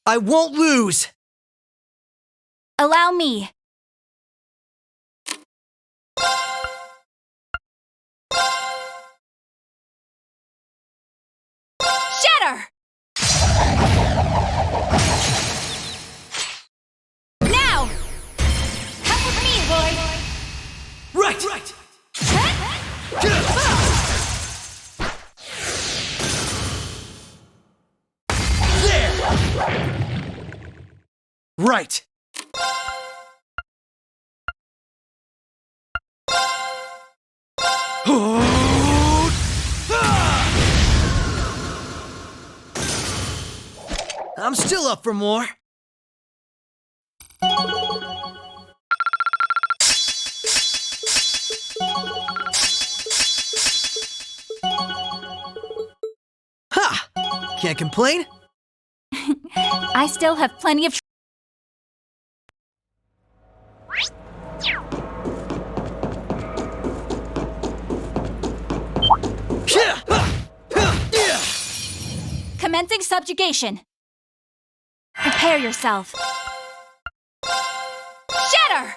I won't lose! Allow me. Shatter! Now! Come with me, Lloyd! Right! There! Right! I'm still up for more. Ha! Can't complain. I still have plenty of Commencing subjugation. Prepare yourself. Shatter!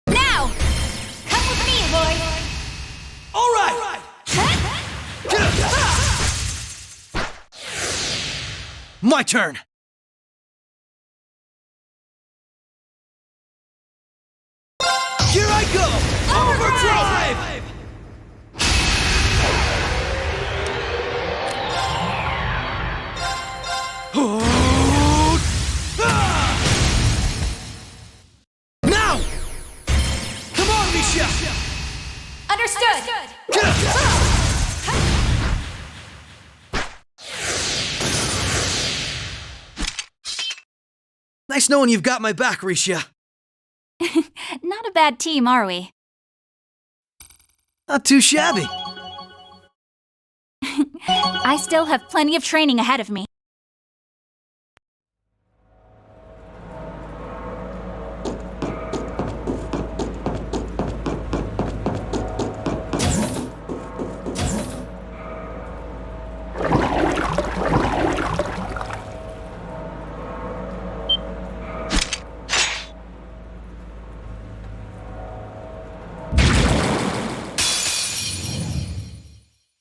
Now! Come with me, Lloyd! All right! My turn! Here I go! Overdrive! Now! Come on, Misha! Understood! Nice knowing you've got my back, Risha. Not a bad team, are we? Not too shabby. I still have plenty of training ahead of me.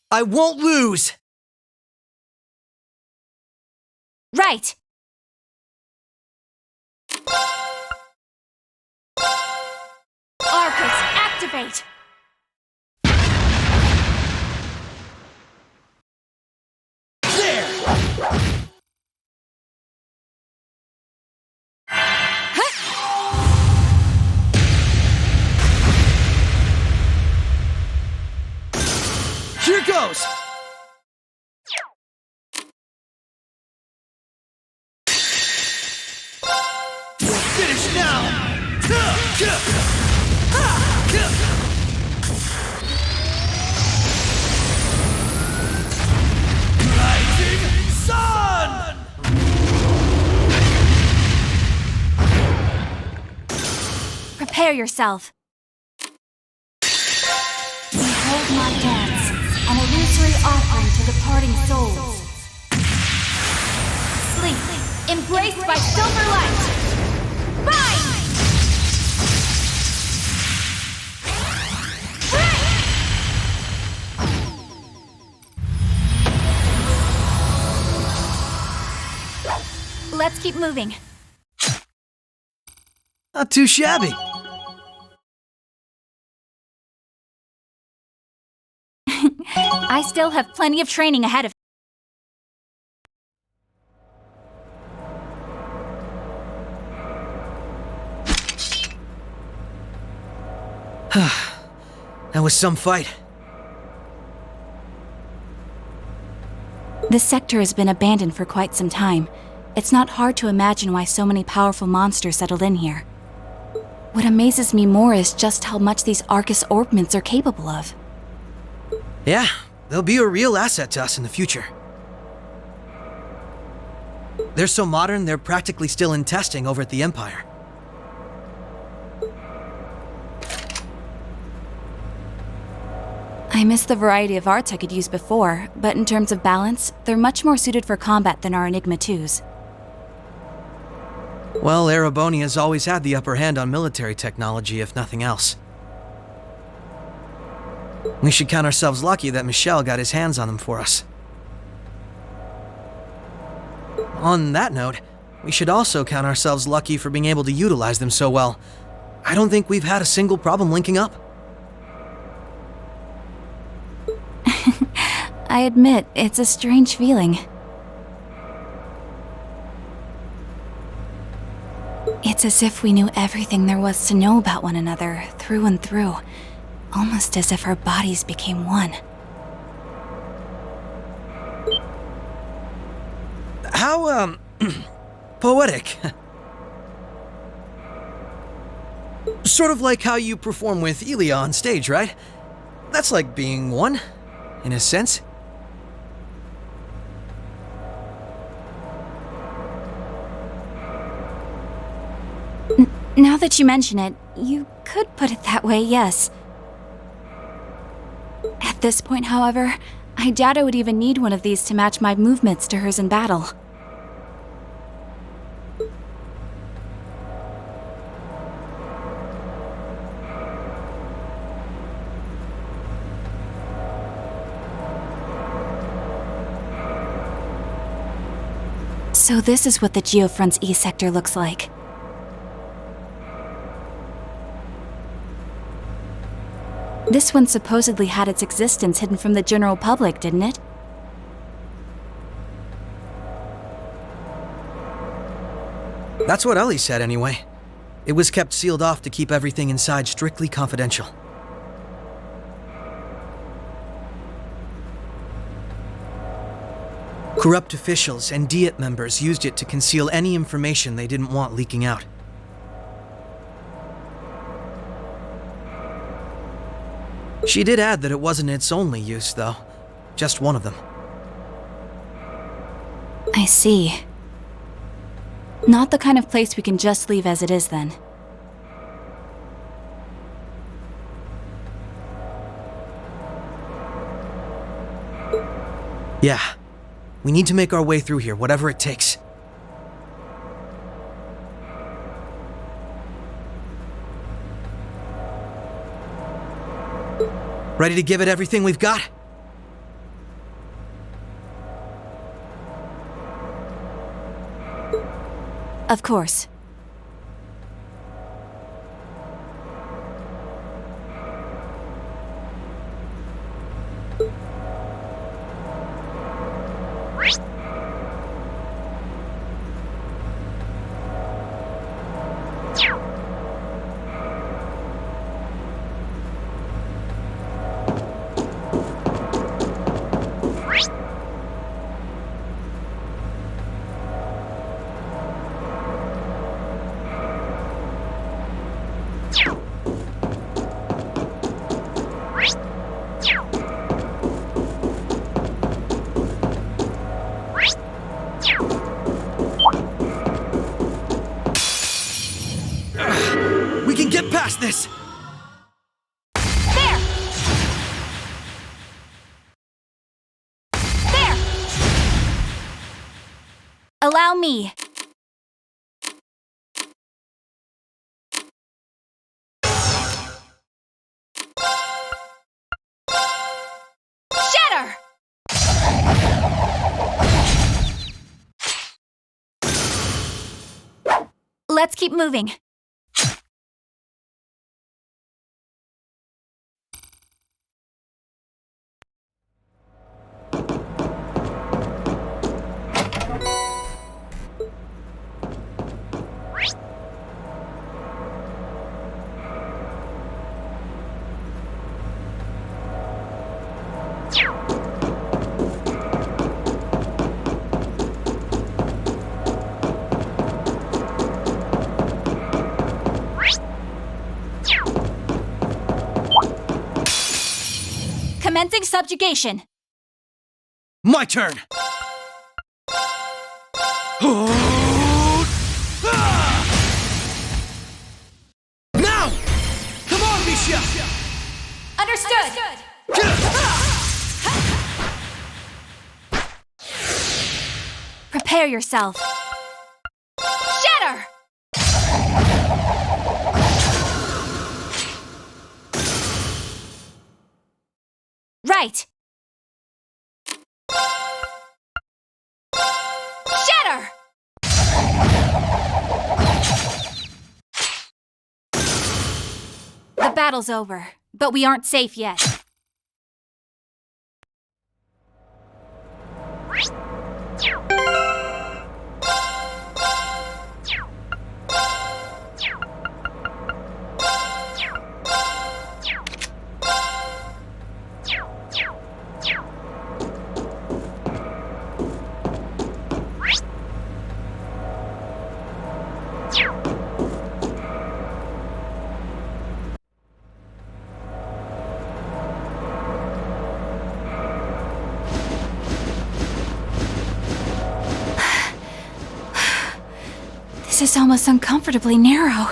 I won't lose! Right! Arcus, activate! There! Here goes! Finish now! Rising sun! Prepare yourself. Behold my dance, an illusory offering to departing souls. Sleep, embraced by silver light. Rise! Let's keep moving. Not too shabby. I still have plenty of training ahead of That was some fight. This sector has been abandoned for quite some time. It's not hard to imagine why so many powerful monsters settled in here. What amazes me more is just how much these Arcus orbments are capable of. Yeah, they'll be a real asset to us in the future. They're so modern, they're practically still in testing over at the Empire. I miss the variety of arts I could use before, but in terms of balance, they're much more suited for combat than our Enigma 2s. Well, Erebonia's always had the upper hand on military technology, if nothing else. We should count ourselves lucky that Michel got his hands on them for us. On that note, we should also count ourselves lucky for being able to utilize them so well. I don't think we've had a single problem linking up. I admit, it's a strange feeling. It's as if we knew everything there was to know about one another, through and through. Almost as if our bodies became one. How, poetic. Sort of like how you perform with Elia on stage, right? That's like being one, in a sense. Now that you mention it, you could put it that way, yes. At this point, however, I doubt I would even need one of these to match my movements to hers in battle. So this is what the Geofront's E sector looks like. This one supposedly had its existence hidden from the general public, didn't it? That's what Ellie said anyway. It was kept sealed off to keep everything inside strictly confidential. Corrupt officials and Diet members used it to conceal any information they didn't want leaking out. She did add that it wasn't its only use, though. Just one of them. I see. Not the kind of place we can just leave as it is, then. Yeah. We need to make our way through here, whatever it takes. Ready to give it everything we've got? Of course. We can get past this! There! There! Allow me. Shatter! Let's keep moving. Commencing subjugation. My turn! Now! Come on, Misha! Understood. Prepare yourself. Shatter! Right. Shatter! The battle's over, but we aren't safe yet. This is almost uncomfortably narrow.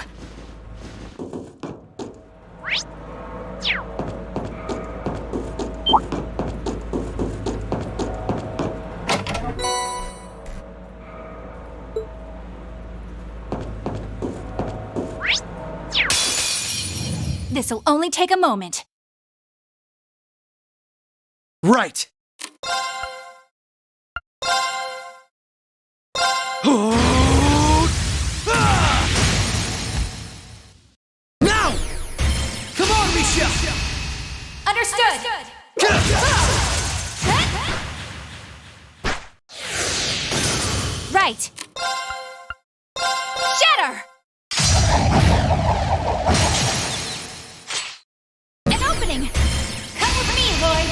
This'll only take a moment. Right! Now! Come on, Misha! Understood! Right! Shatter! An opening! Come with me, Lloyd!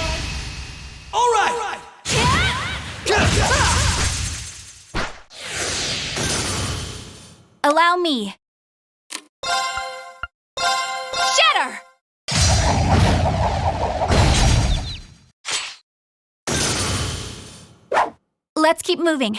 All right! Allow me. Shatter! Let's keep moving.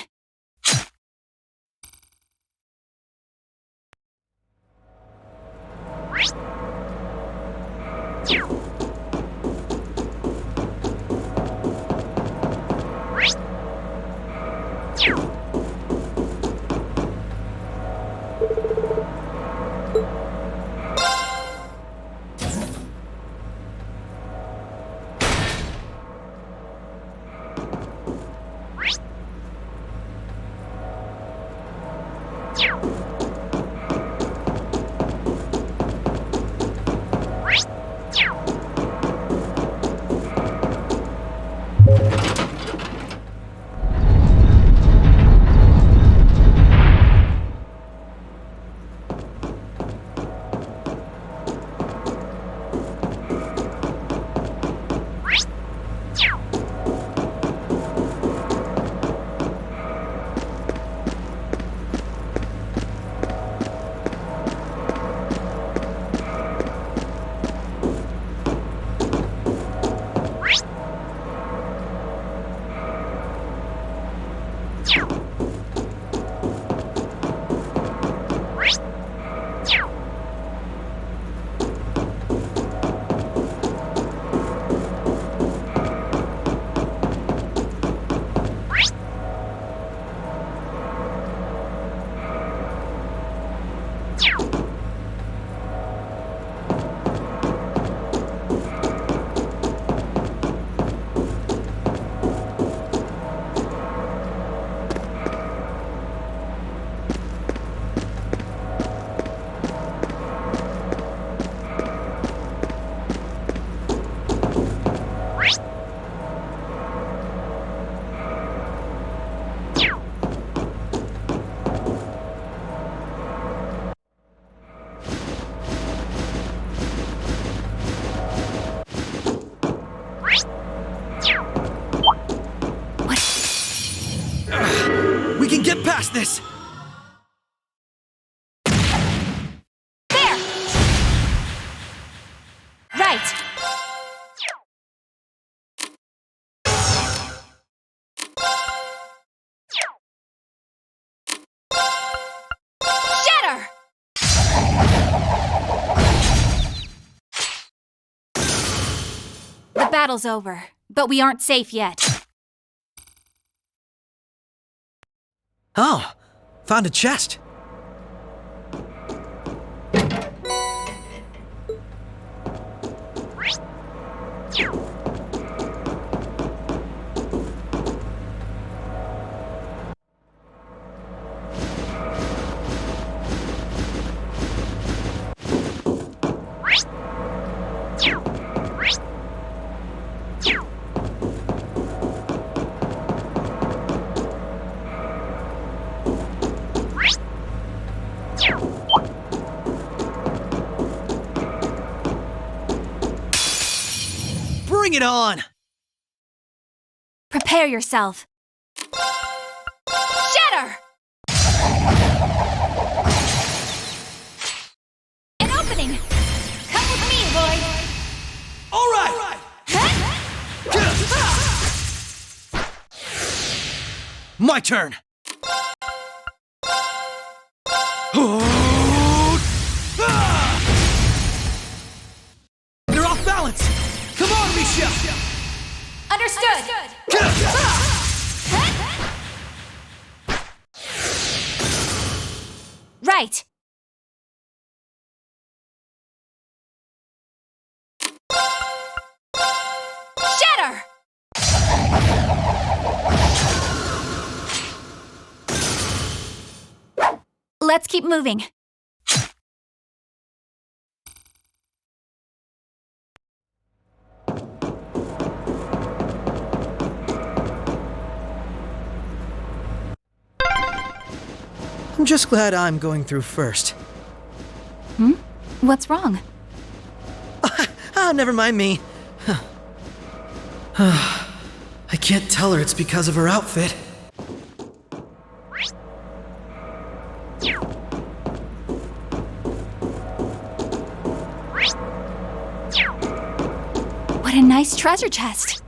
battle's over, but we aren't safe yet. Oh, found a chest. Bring it on! Prepare yourself. Shatter! An opening! Come with me, Lloyd! All right! My turn! They're off balance! Come on, Misha! Understood! Right! Shatter! Let's keep moving. I'm just glad I'm going through first. What's wrong? Never mind me. I can't tell her it's because of her outfit. What a nice treasure chest.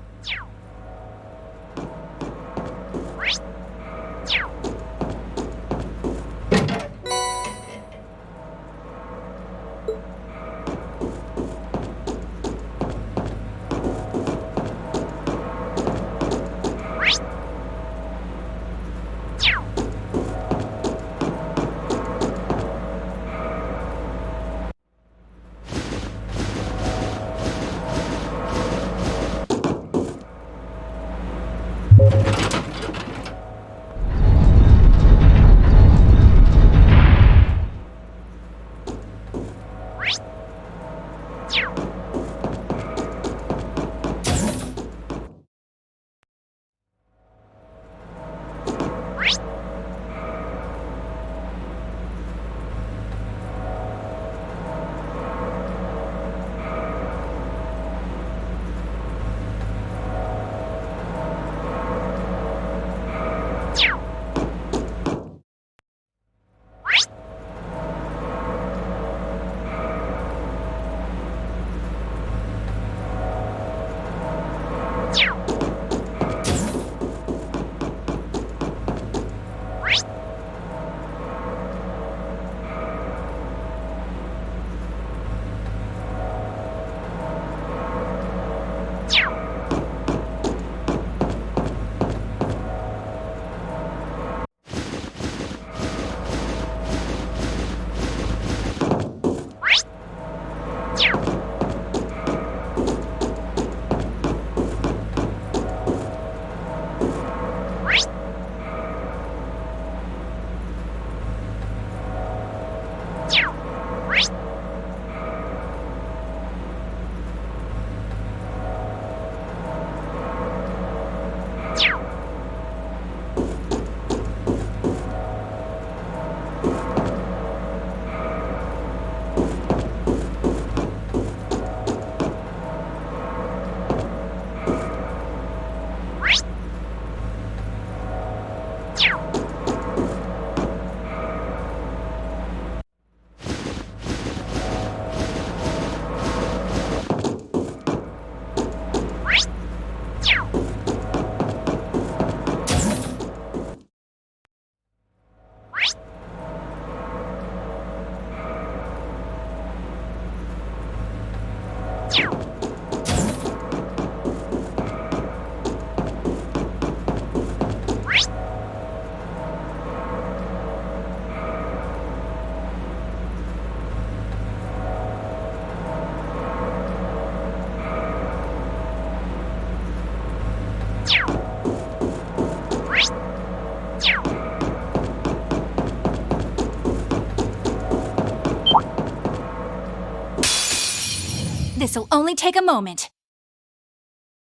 This'll only take a moment.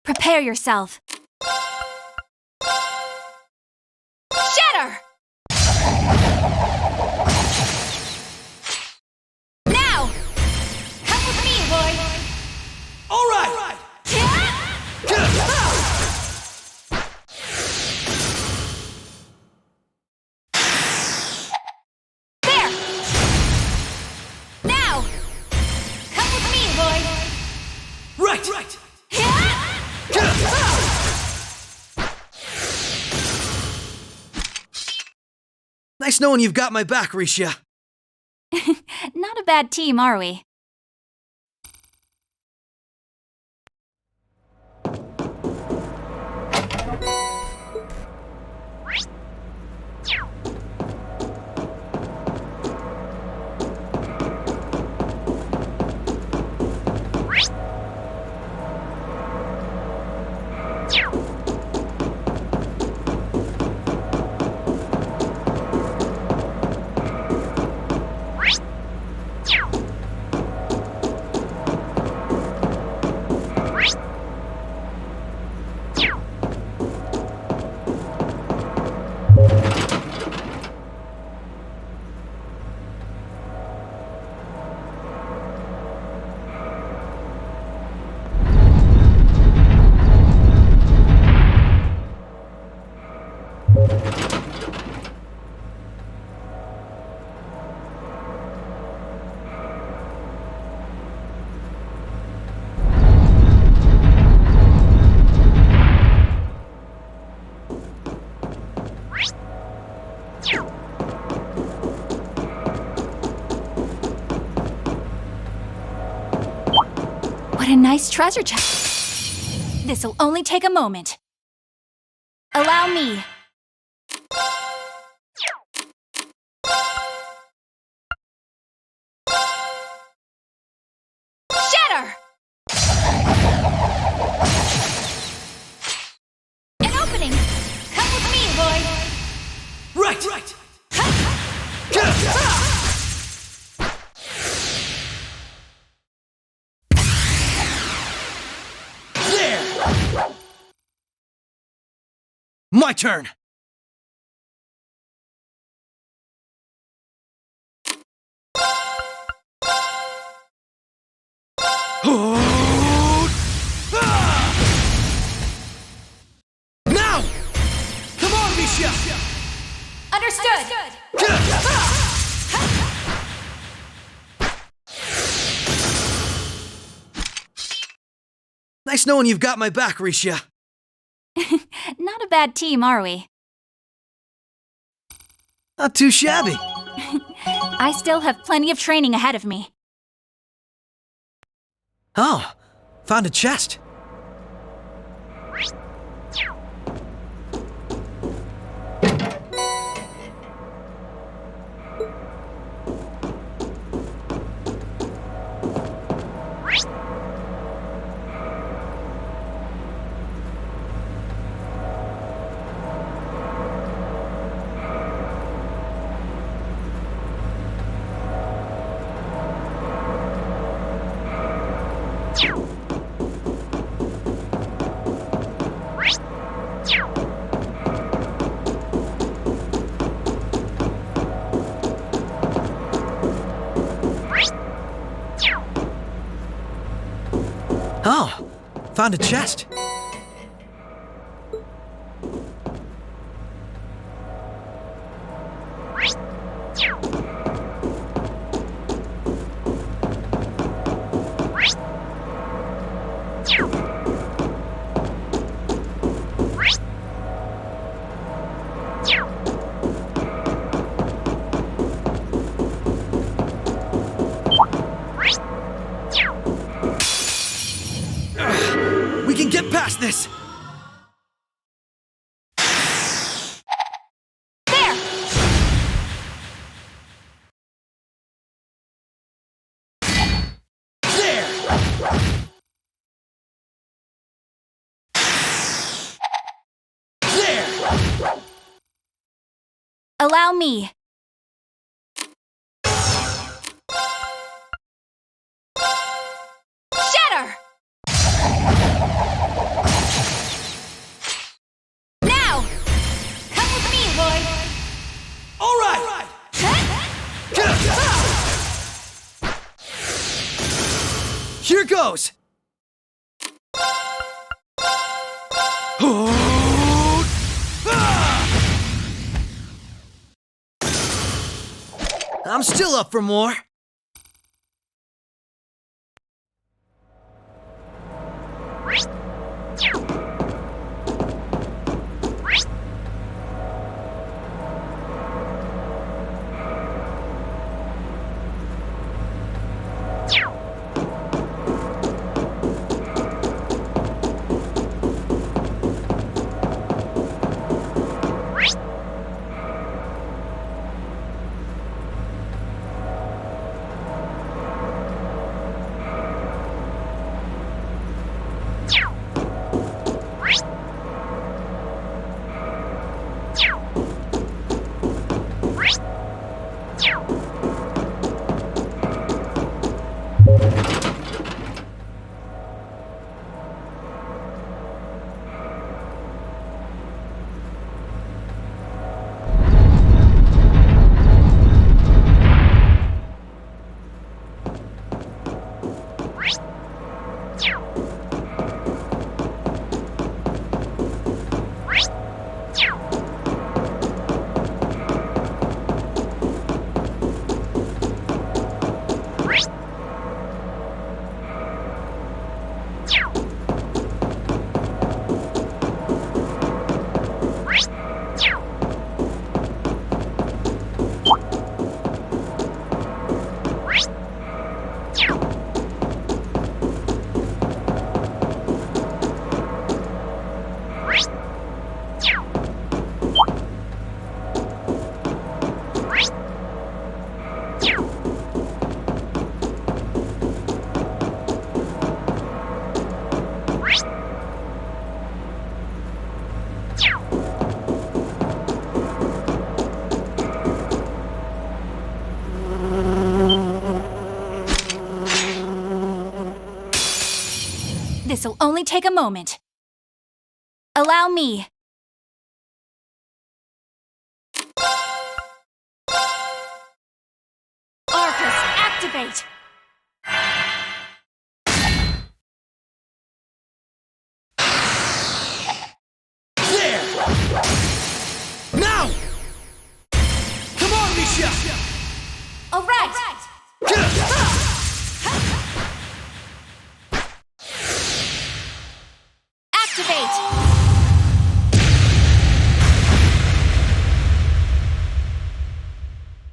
Prepare yourself. Shatter! Now! Come with me, boy! All right! There! Now! Come with me, boy! Right! Nice knowing you've got my back, Risha. Not a bad team, are we? What a nice treasure chest. This'll only take a moment. Allow me. Shatter! An opening! Come with me, boy! Right! There! My turn! Now! Come on, Misha! Understood! Nice knowing you've got my back, Risha. Not a bad team, are we? Not too shabby. I still have plenty of training ahead of me. Oh, found a chest. Oh, found a chest. We can get past this! There! There! There! Allow me. Shatter! Here goes! I'm still up for more. This'll only take a moment. Allow me. Arcus, activate! There! Now! Come on, Misha! All right! Activate!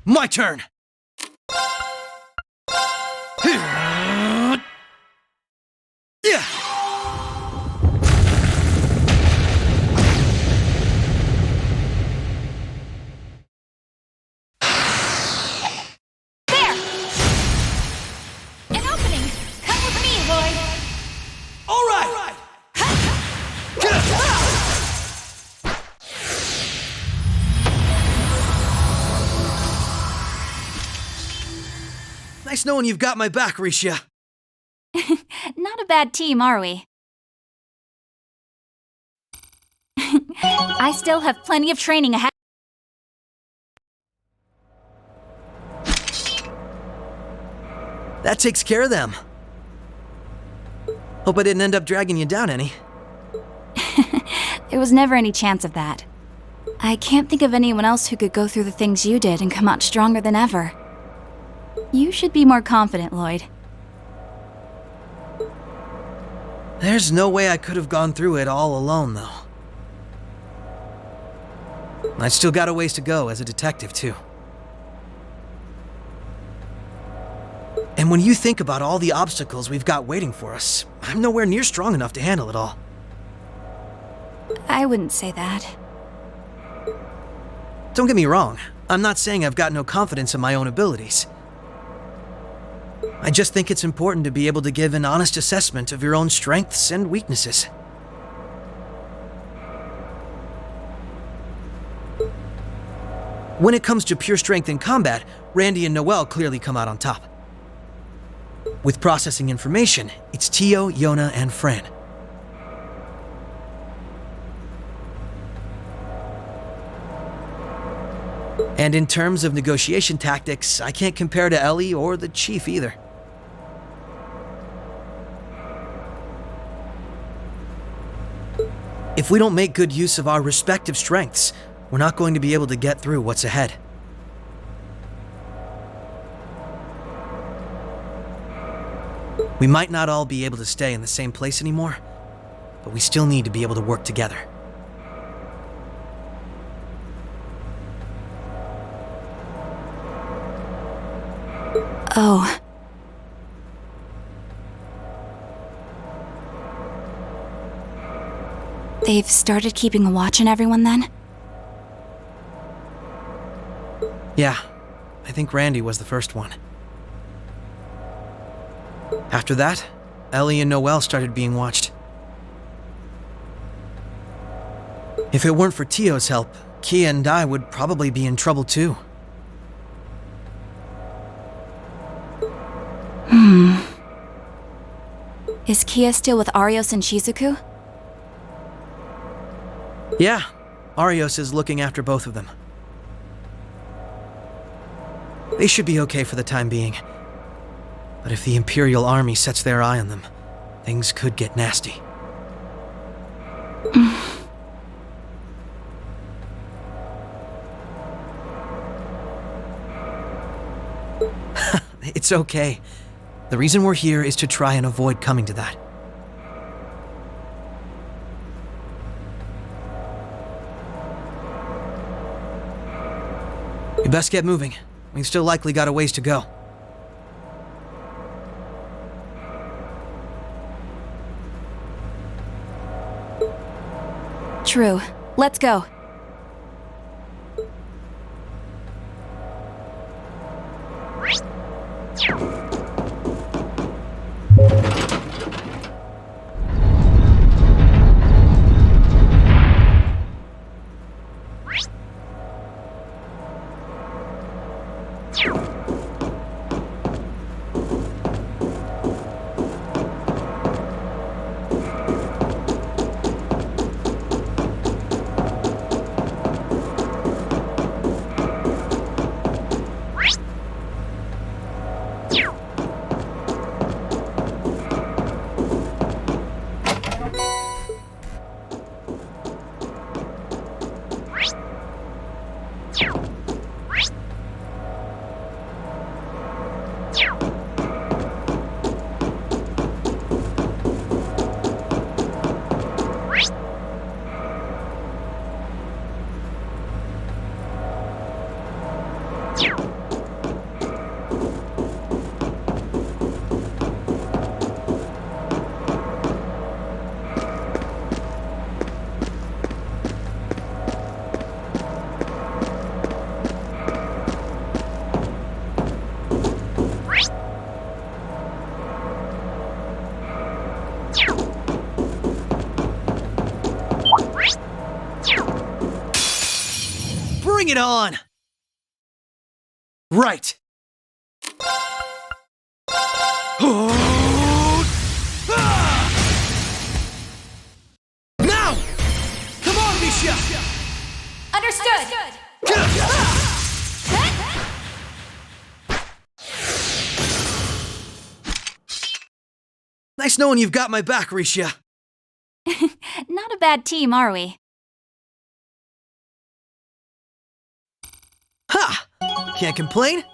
My turn! Yeah! There! An opening! Come with me, Lloyd! All right! Nice knowing you've got my back, Risha. Not a bad team, are we? I still have plenty of training ahead. That takes care of them. Hope I didn't end up dragging you down any. There was never any chance of that. I can't think of anyone else who could go through the things you did and come out stronger than ever. You should be more confident, Lloyd. There's no way I could have gone through it all alone, though. I still got a ways to go as a detective, too. And when you think about all the obstacles we've got waiting for us, I'm nowhere near strong enough to handle it all. I wouldn't say that. Don't get me wrong, I'm not saying I've got no confidence in my own abilities. I just think it's important to be able to give an honest assessment of your own strengths and weaknesses. When it comes to pure strength in combat, Randy and Noelle clearly come out on top. With processing information, it's Tio, Yona, and Fran. And in terms of negotiation tactics, I can't compare to Ellie or the Chief either. If we don't make good use of our respective strengths, we're not going to be able to get through what's ahead. We might not all be able to stay in the same place anymore, but we still need to be able to work together. Oh. They've started keeping a watch on everyone then? Yeah, I think Randy was the first one. After that, Ellie and Noelle started being watched. If it weren't for Tio's help, Kia and I would probably be in trouble too. Is Kia still with Arios and Shizuku? Yeah, Arios is looking after both of them. They should be okay for the time being. But if the Imperial Army sets their eye on them, things could get nasty. It's okay. The reason we're here is to try and avoid coming to that. We best get moving. We've still likely got a ways to go. True. Let's go. Bring it on! Right! Now! Come on, Misha! Understood! Nice knowing you've got my back, Risha. Not a bad team, are we? Ha! Can't complain?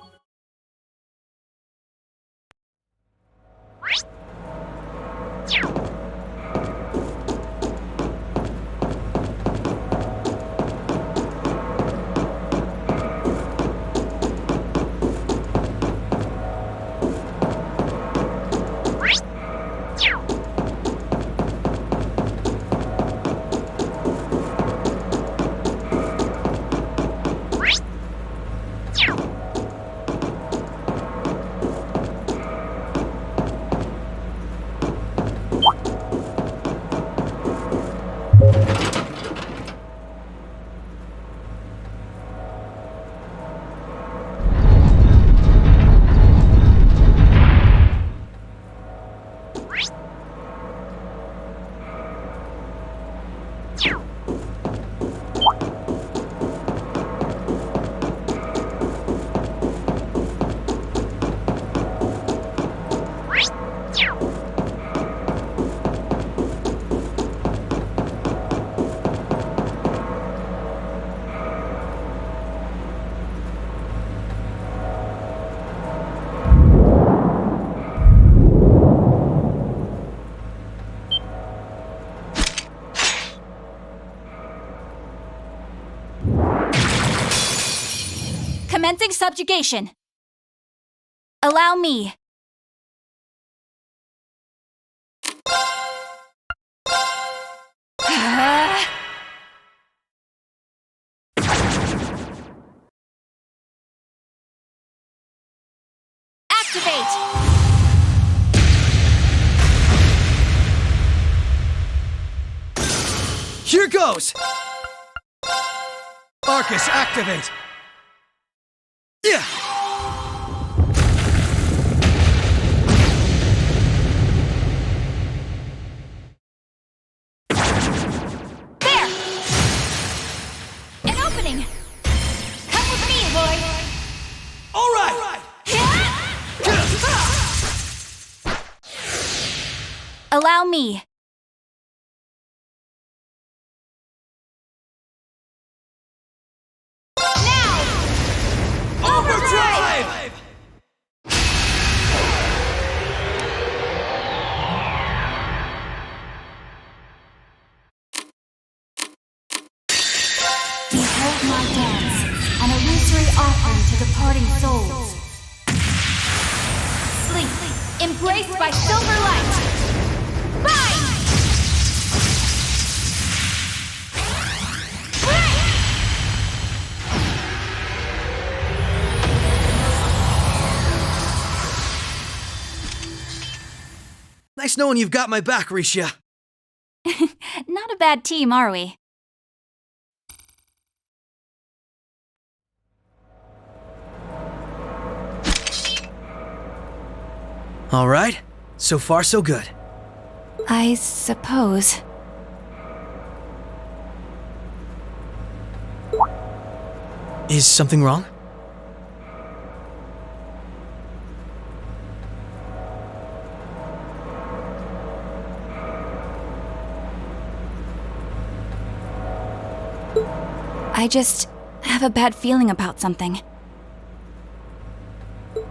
Commencing subjugation. Allow me. Activate! Here goes! Arcus, activate! Yeah! There! An opening! Come with me, boy! All right! Allow me. Overdrive! Behold my dance, an illusory offering to departing souls. Sleep, embraced by silver light. Bind! Nice knowing you've got my back, Risha. Not a bad team, are we? All right. So far, so good. I suppose. Is something wrong? I just have a bad feeling about something.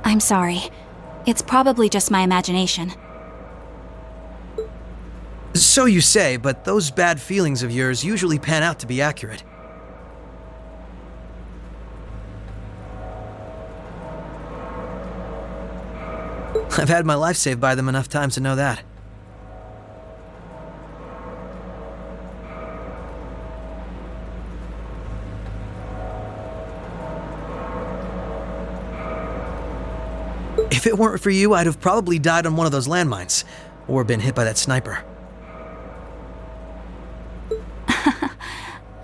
I'm sorry. It's probably just my imagination. So you say, but those bad feelings of yours usually pan out to be accurate. I've had my life saved by them enough times to know that. If it weren't for you, I'd have probably died on one of those landmines, or been hit by that sniper.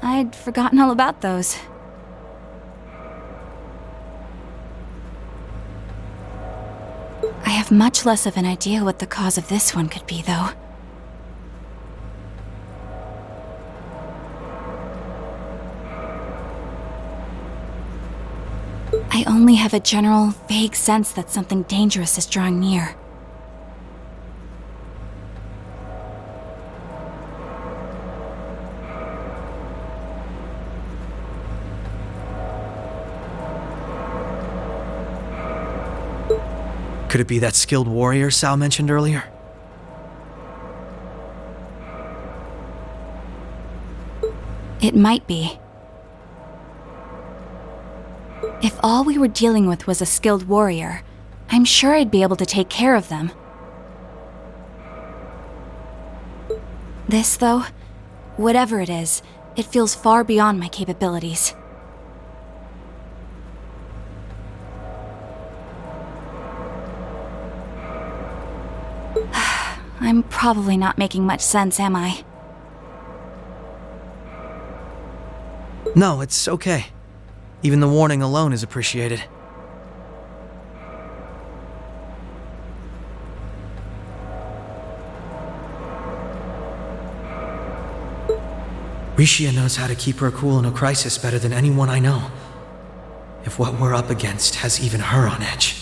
I'd forgotten all about those. I have much less of an idea what the cause of this one could be, though. I only have a general, vague sense that something dangerous is drawing near. Could it be that skilled warrior Sal mentioned earlier? It might be. If all we were dealing with was a skilled warrior, I'm sure I'd be able to take care of them. This, though, whatever it is, it feels far beyond my capabilities. I'm probably not making much sense, am I? No, it's okay. Even the warning alone is appreciated. Risha knows how to keep her cool in a crisis better than anyone I know. If what we're up against has even her on edge.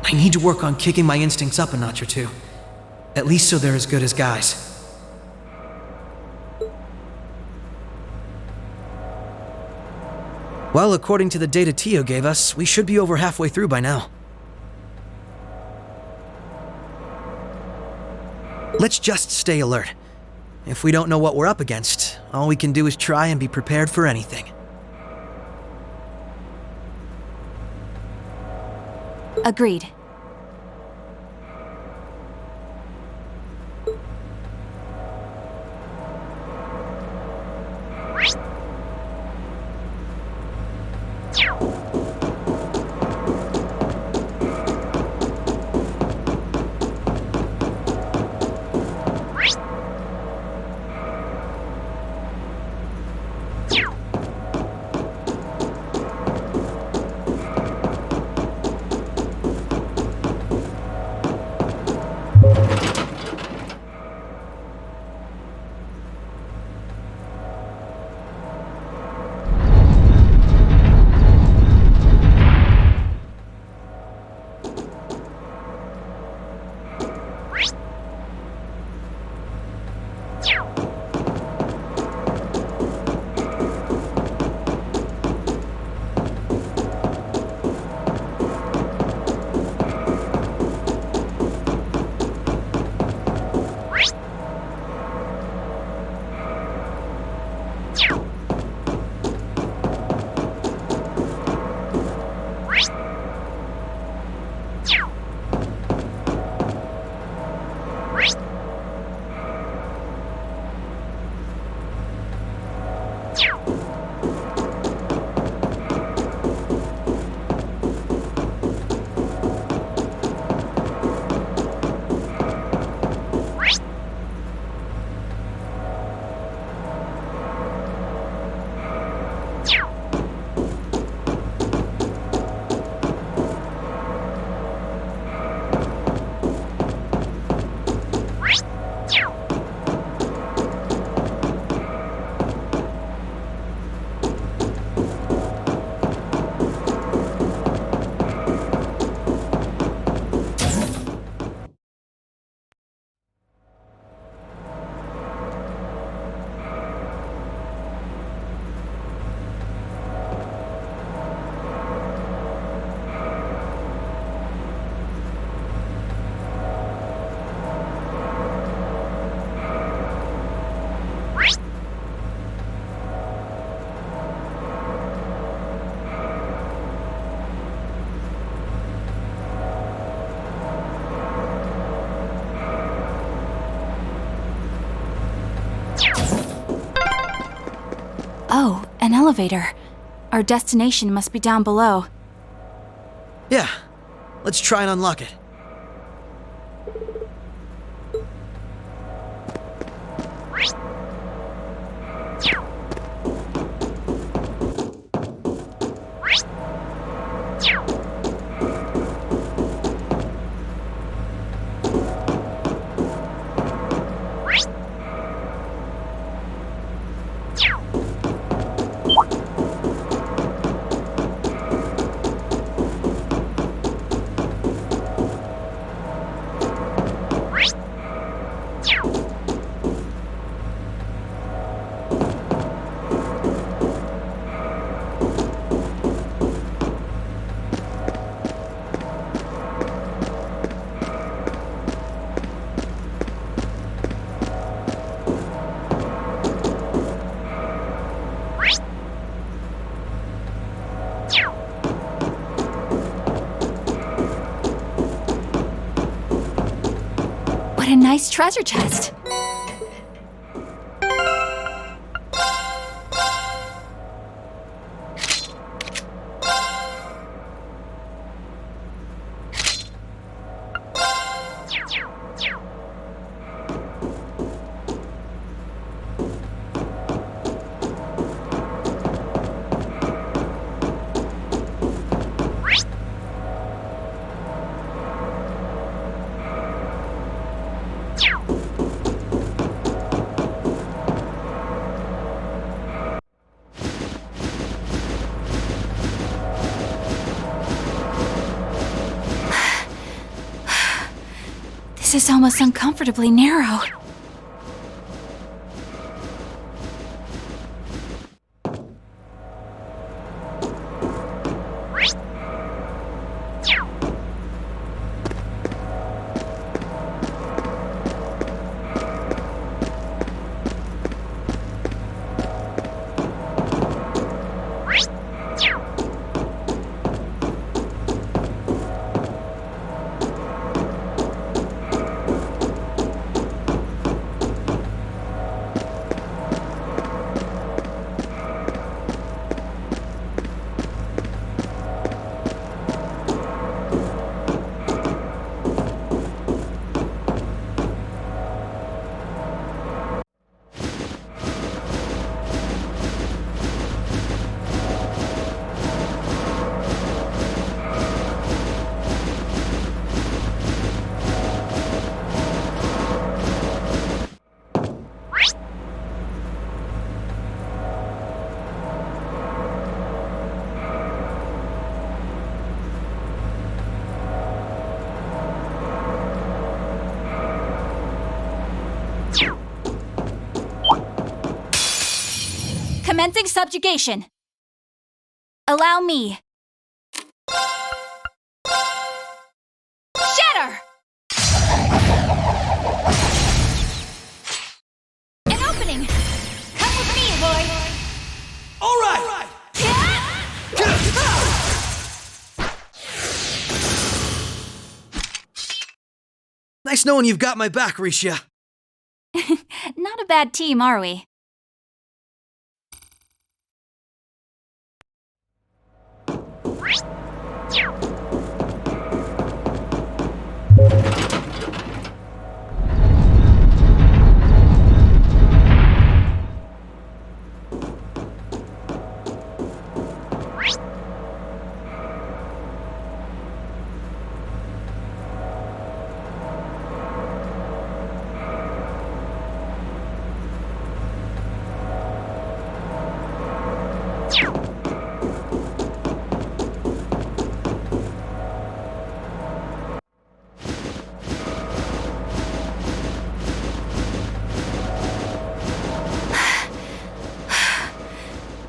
I need to work on kicking my instincts up a notch or two. At least so they're as good as guys. Well, according to the data Tio gave us, we should be over halfway through by now. Let's just stay alert. If we don't know what we're up against, all we can do is try and be prepared for anything. Agreed. Oh, an elevator. Our destination must be down below. Yeah, let's try and unlock it. What a nice treasure chest. This is almost uncomfortably narrow. Commencing subjugation. Allow me. Shatter! An opening! Come with me, Lloyd! All right! Nice knowing you've got my back, Risha. Not a bad team, are we?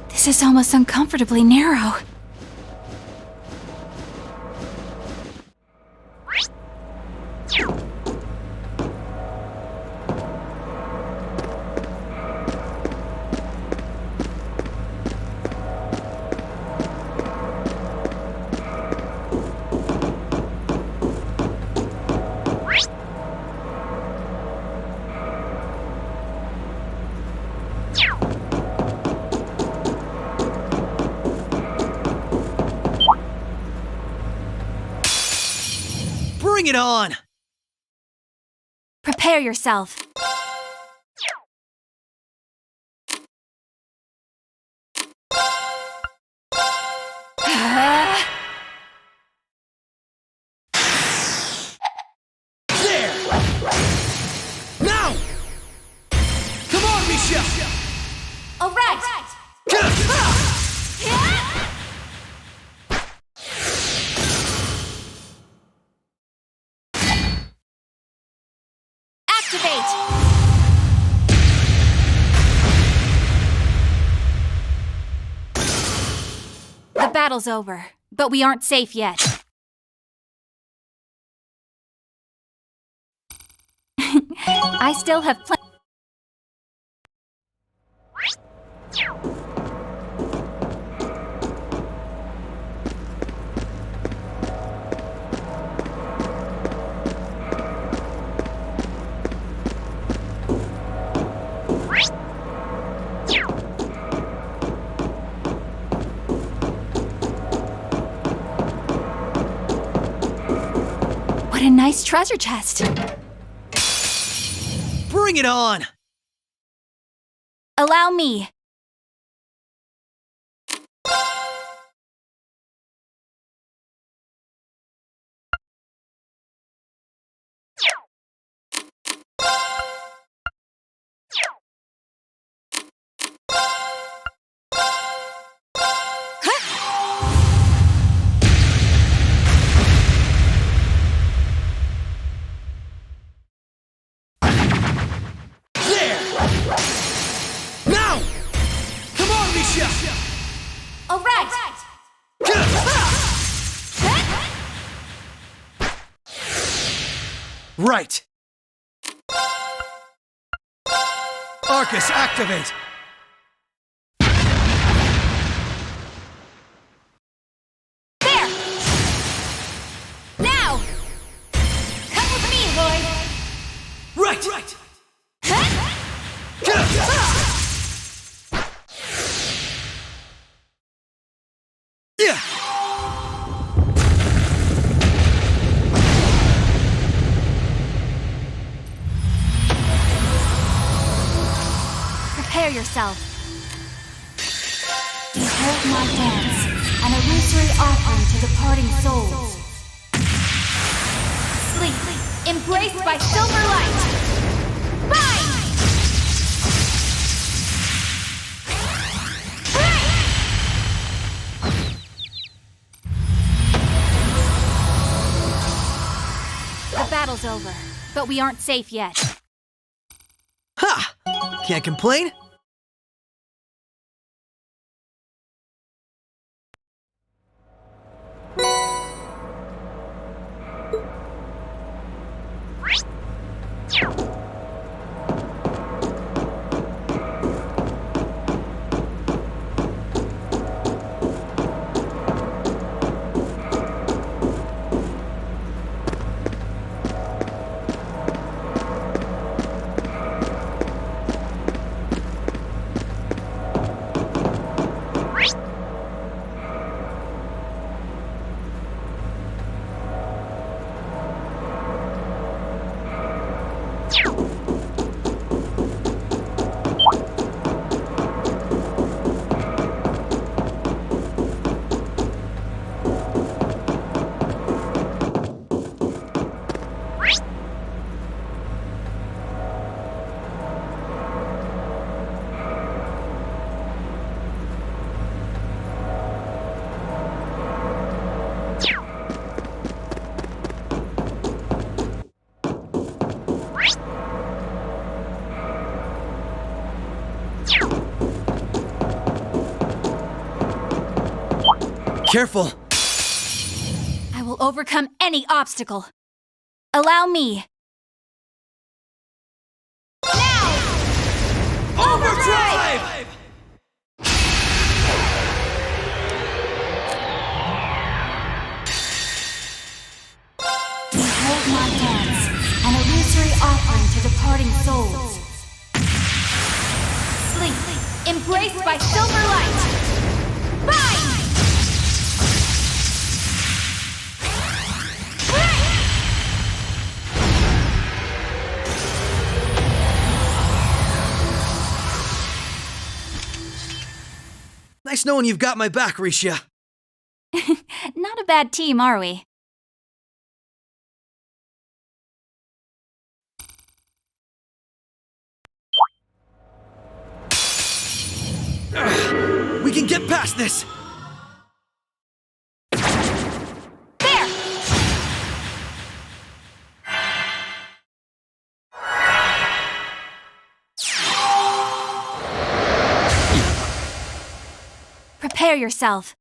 This is almost uncomfortably narrow. Bring it on! Prepare yourself. There! Now! Come on, Misha! All right. Activate! The battle's over, but we aren't safe yet. I still have plenty. What a nice treasure chest. Bring it on! Allow me. Now! Come on, Misha! All right. Right! Arcus, activate! There! Now! Come with me, Lloyd! Right! Yeah! Prepare yourself. Behold my dance, an illusory offering to departing souls. Sleep, embraced by silver light. Rise! The battle's over, but we aren't safe yet. Ha! Can't complain? Careful! I will overcome any obstacle. Allow me. Now! Overdrive! Behold my dance, an illusory offering to departing souls. Sleep, embraced by silver light. Bind! Nice knowing you've got my back, Risha. Not a bad team, are we? We can get past this! There! Prepare yourself.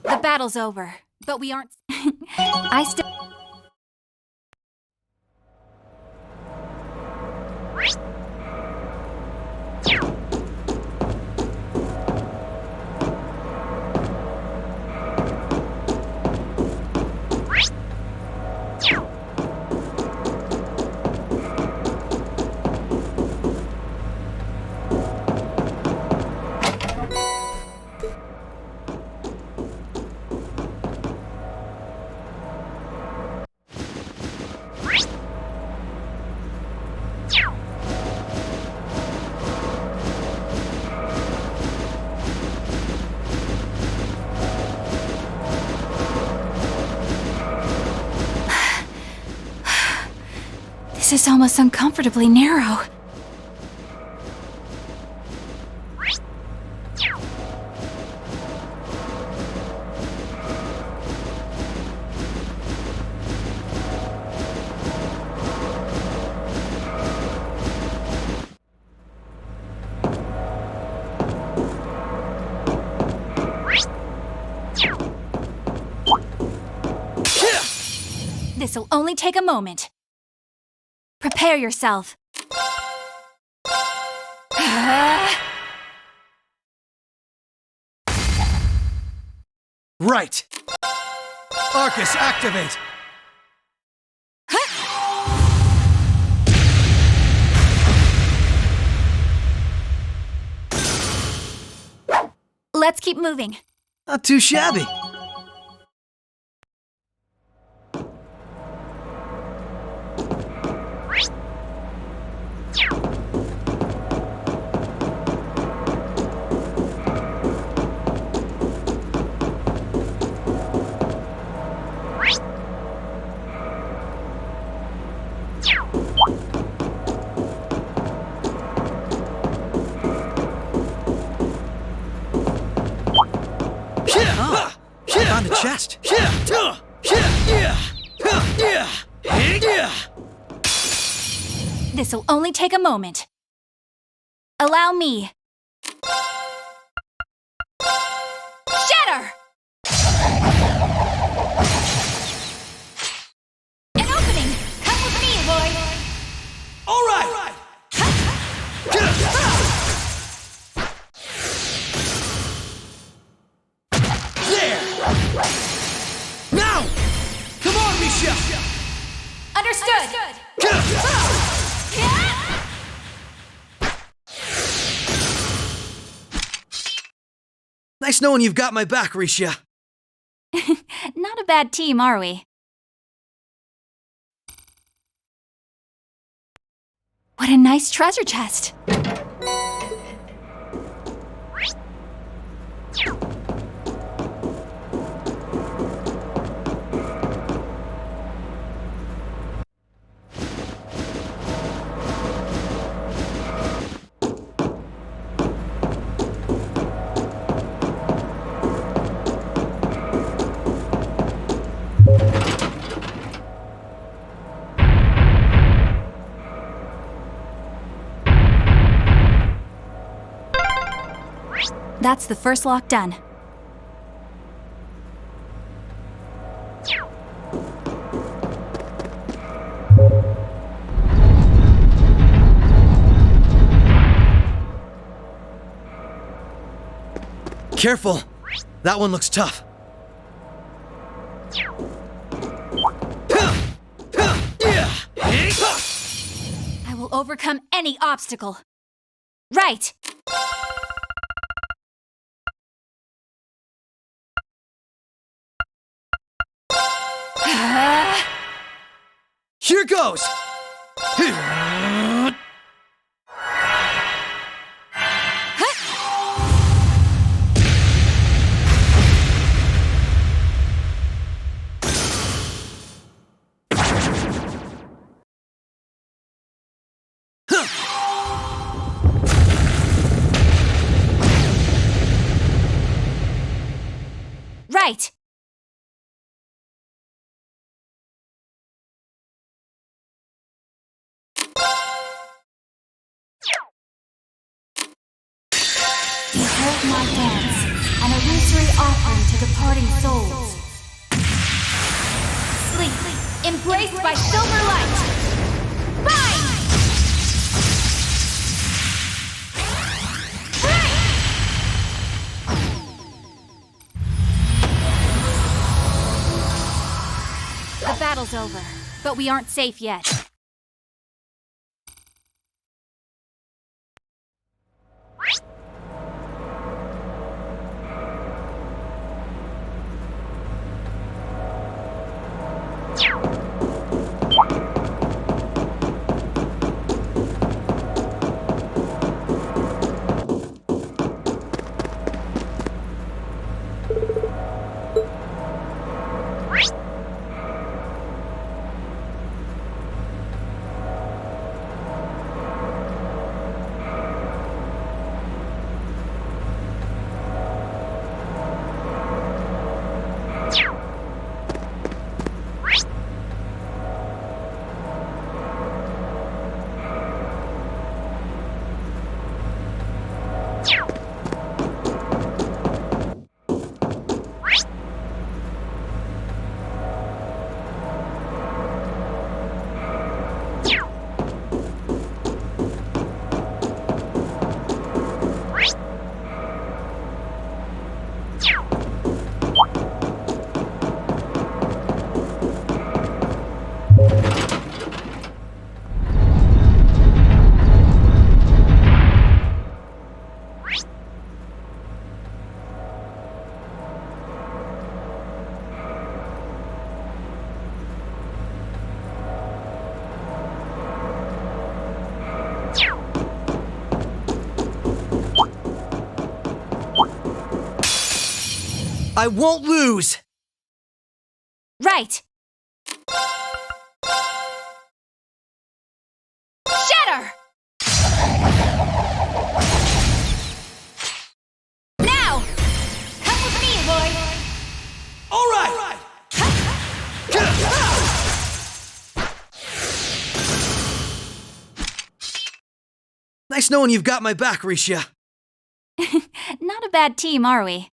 The battle's over, but we aren't. I still. This is almost uncomfortably narrow. This'll only take a moment. Prepare yourself. Right! Arcus, activate! Let's keep moving. Not too shabby. fast! This'll only take a moment. Allow me. Shatter! An opening! Come with me, Lloyd! All right! There! Now! Come on, Misha! Understood! Nice knowing you've got my back, Risha. Not a bad team, are we? What a nice treasure chest! That's the first lock done. Careful! That one looks tough. I will overcome any obstacle. Right! Here goes! Right! Behold my hands, an illusory offering to departing souls. Sleep, embraced by silver light. Rise! The battle's over, but we aren't safe yet. I won't lose! Right! Shatter! Now! Come with me, Lloyd! All right! Nice knowing you've got my back, Risha. Not a bad team, are we?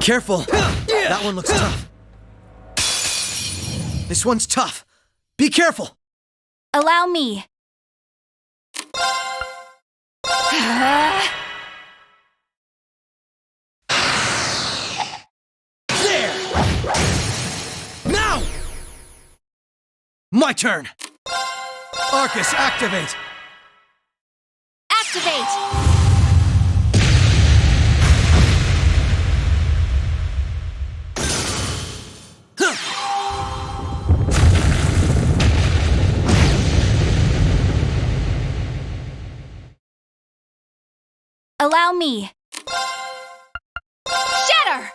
Careful! That one looks tough. This one's tough. Be careful! Allow me. There! Now! My turn! Arcus, activate! Activate! Allow me. Shatter!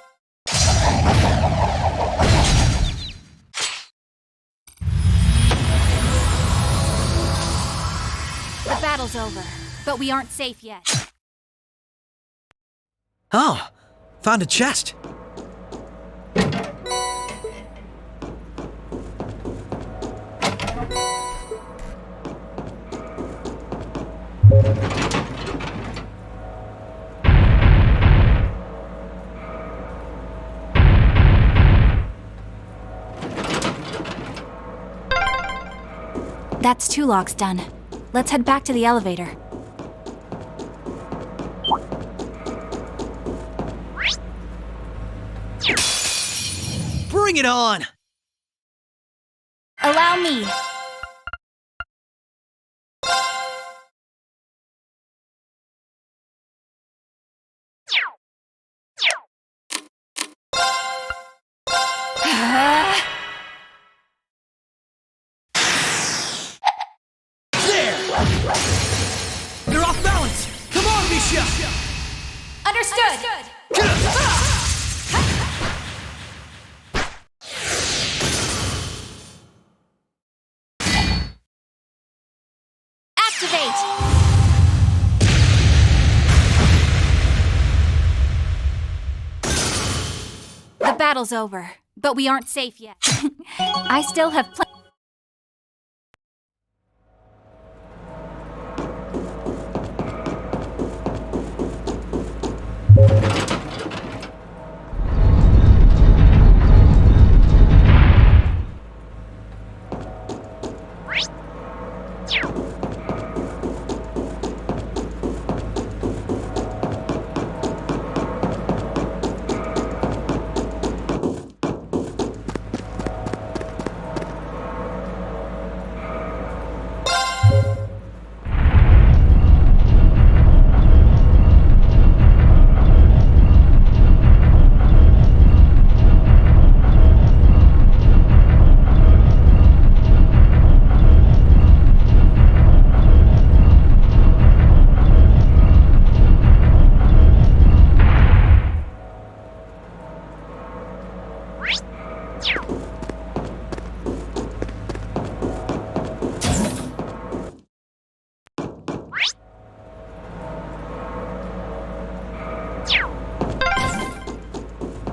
The battle's over, but we aren't safe yet. Oh, found a chest. That's 2 locks done. Let's head back to the elevator. Bring it on! Allow me. You're off balance! Come on, Misha! Understood! Activate! The battle's over, but we aren't safe yet. I still have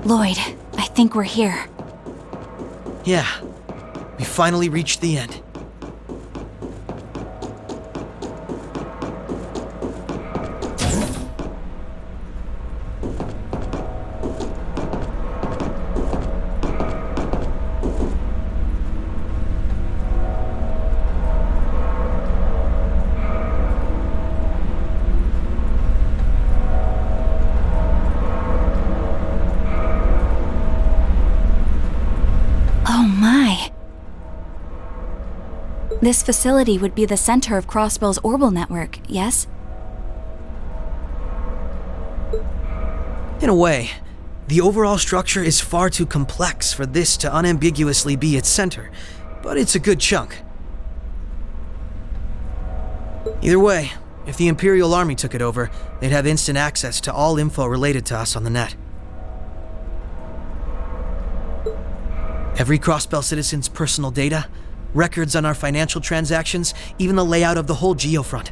Lloyd, I think we're here. Yeah, we finally reached the end. This facility would be the center of Crossbell's orbital network, yes? In a way, the overall structure is far too complex for this to unambiguously be its center, but it's a good chunk. Either way, if the Imperial Army took it over, they'd have instant access to all info related to us on the net. Every Crossbell citizen's personal data, records on our financial transactions, even the layout of the whole geofront.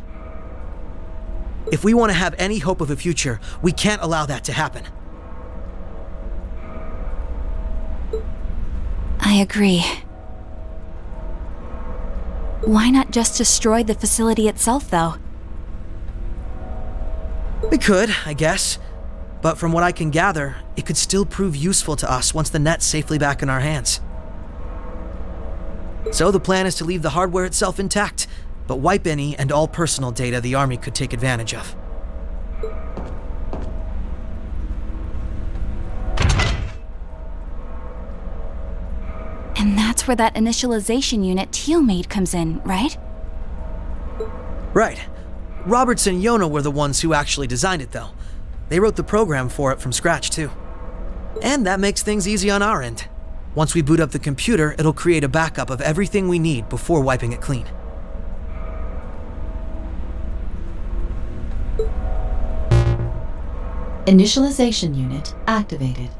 If we want to have any hope of a future, we can't allow that to happen. I agree. Why not just destroy the facility itself, though? We could, I guess. But from what I can gather, it could still prove useful to us once the net's safely back in our hands. So the plan is to leave the hardware itself intact, but wipe any and all personal data the Army could take advantage of. And that's where that initialization unit Teal made comes in, right? Right. Roberts and Yona were the ones who actually designed it, though. They wrote the program for it from scratch, too. And that makes things easy on our end. Once we boot up the computer, it'll create a backup of everything we need before wiping it clean. Initialization unit activated.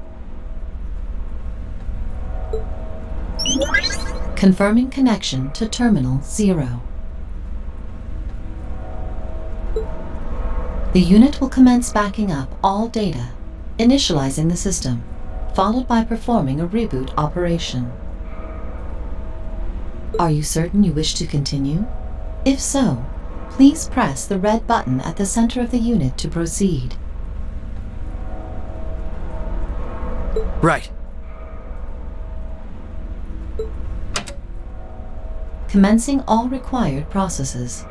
Confirming connection to Terminal 0. The unit will commence backing up all data, initializing the system, followed by performing a reboot operation. Are you certain you wish to continue? If so, please press the red button at the center of the unit to proceed. Right. Commencing all required processes.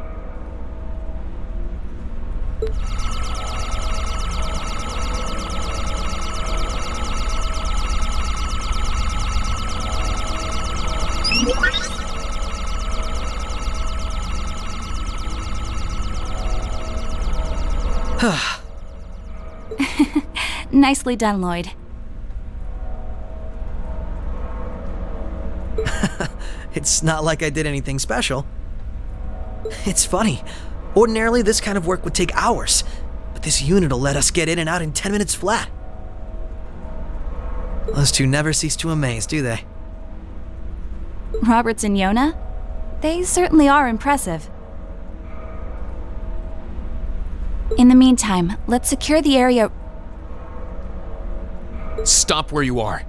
Nicely done, Lloyd. It's not like I did anything special. It's funny. Ordinarily, this kind of work would take hours, but this unit will let us get in and out in 10 minutes flat. Those two never cease to amaze, do they? Roberts and Yona? They certainly are impressive. In the meantime, let's secure the area. Stop where you are.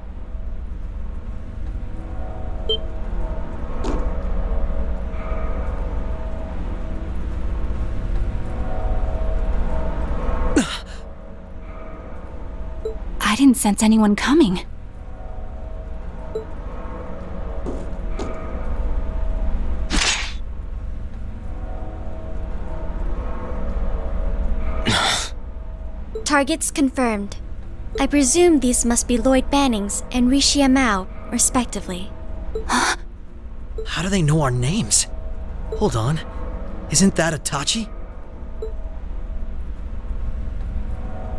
I didn't sense anyone coming. Targets confirmed. I presume these must be Lloyd Bannings and Rishia Mao, respectively. How do they know our names? Hold on. Isn't that Itachi?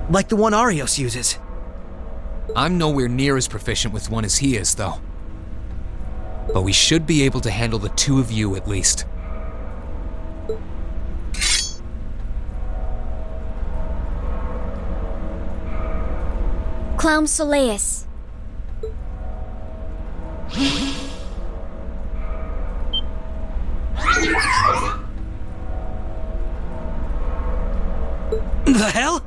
Like the one Arios uses. I'm nowhere near as proficient with one as he is, though. But we should be able to handle the two of you at least. Clown Soleus. The hell?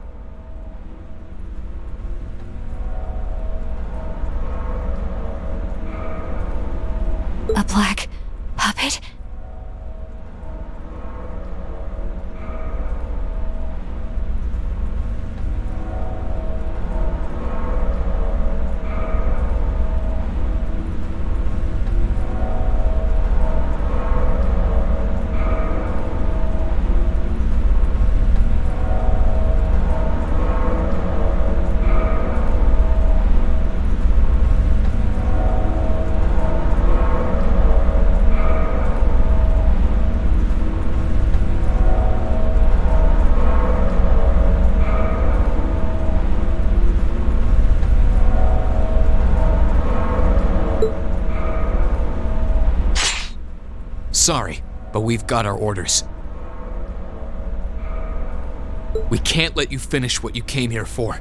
A black puppet? Sorry, but we've got our orders. We can't let you finish what you came here for.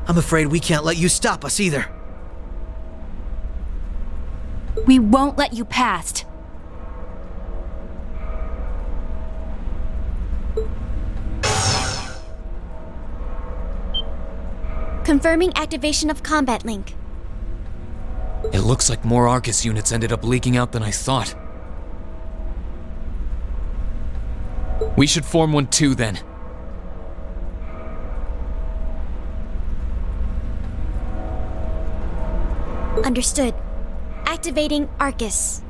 I'm afraid we can't let you stop us either. We won't let you past. Confirming activation of combat link. It looks like more Arcus units ended up leaking out than I thought. We should form one too, then. Understood. Activating Arcus.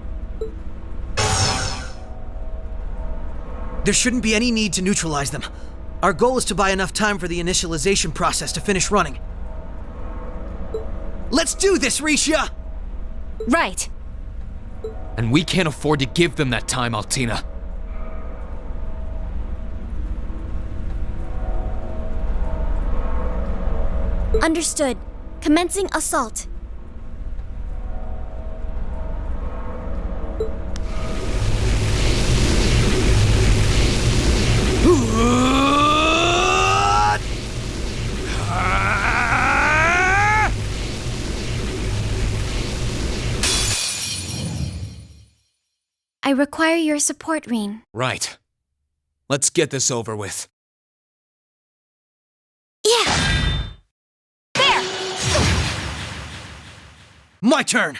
There shouldn't be any need to neutralize them. Our goal is to buy enough time for the initialization process to finish running. Let's do this, Risha! Right. And we can't afford to give them that time, Altina. Understood. Commencing assault. I require your support, Rean. Right. Let's get this over with. Yeah! There! My turn!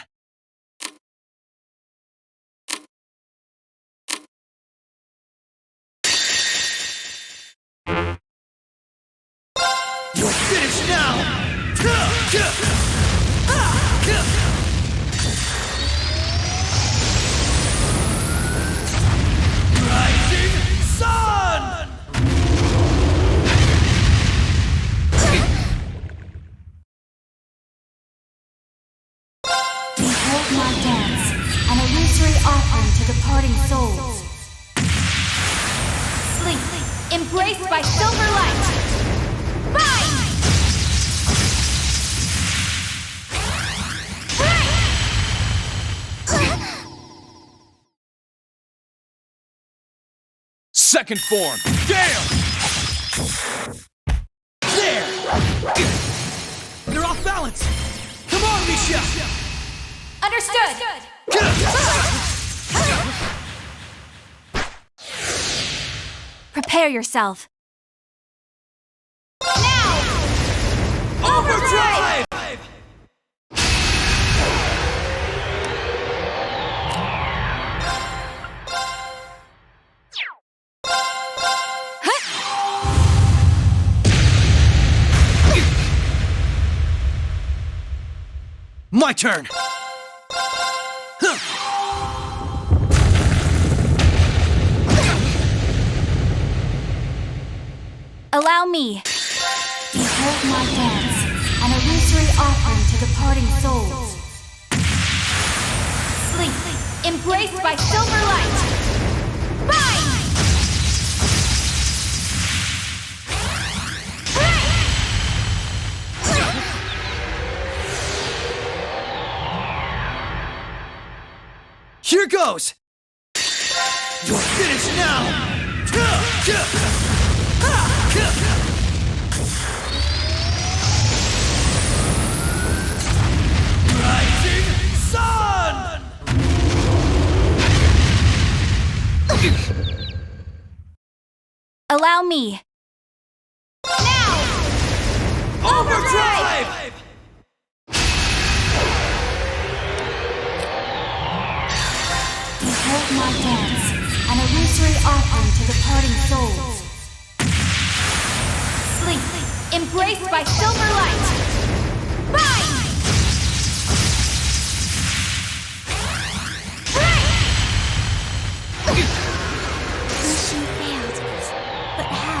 You're finished now! Rising Sun! Behold my dance, an illusory offering to departing souls. Sleep, embraced by silver light. Bind! Second form! Gale! There! They're off balance! Come on, Misha! Understood! Prepare yourself. Now! Overdrive! My turn! Allow me. Behold my dance, an illusory offering to departing souls. Sleep, embraced by silver light. Bind! Here goes! You're finished now! Rising Sun! Allow me. Overdrive! Behold my dance, an illusory offering to departing souls. Sleep, embraced by silver light. Bind! Mission failed. But how?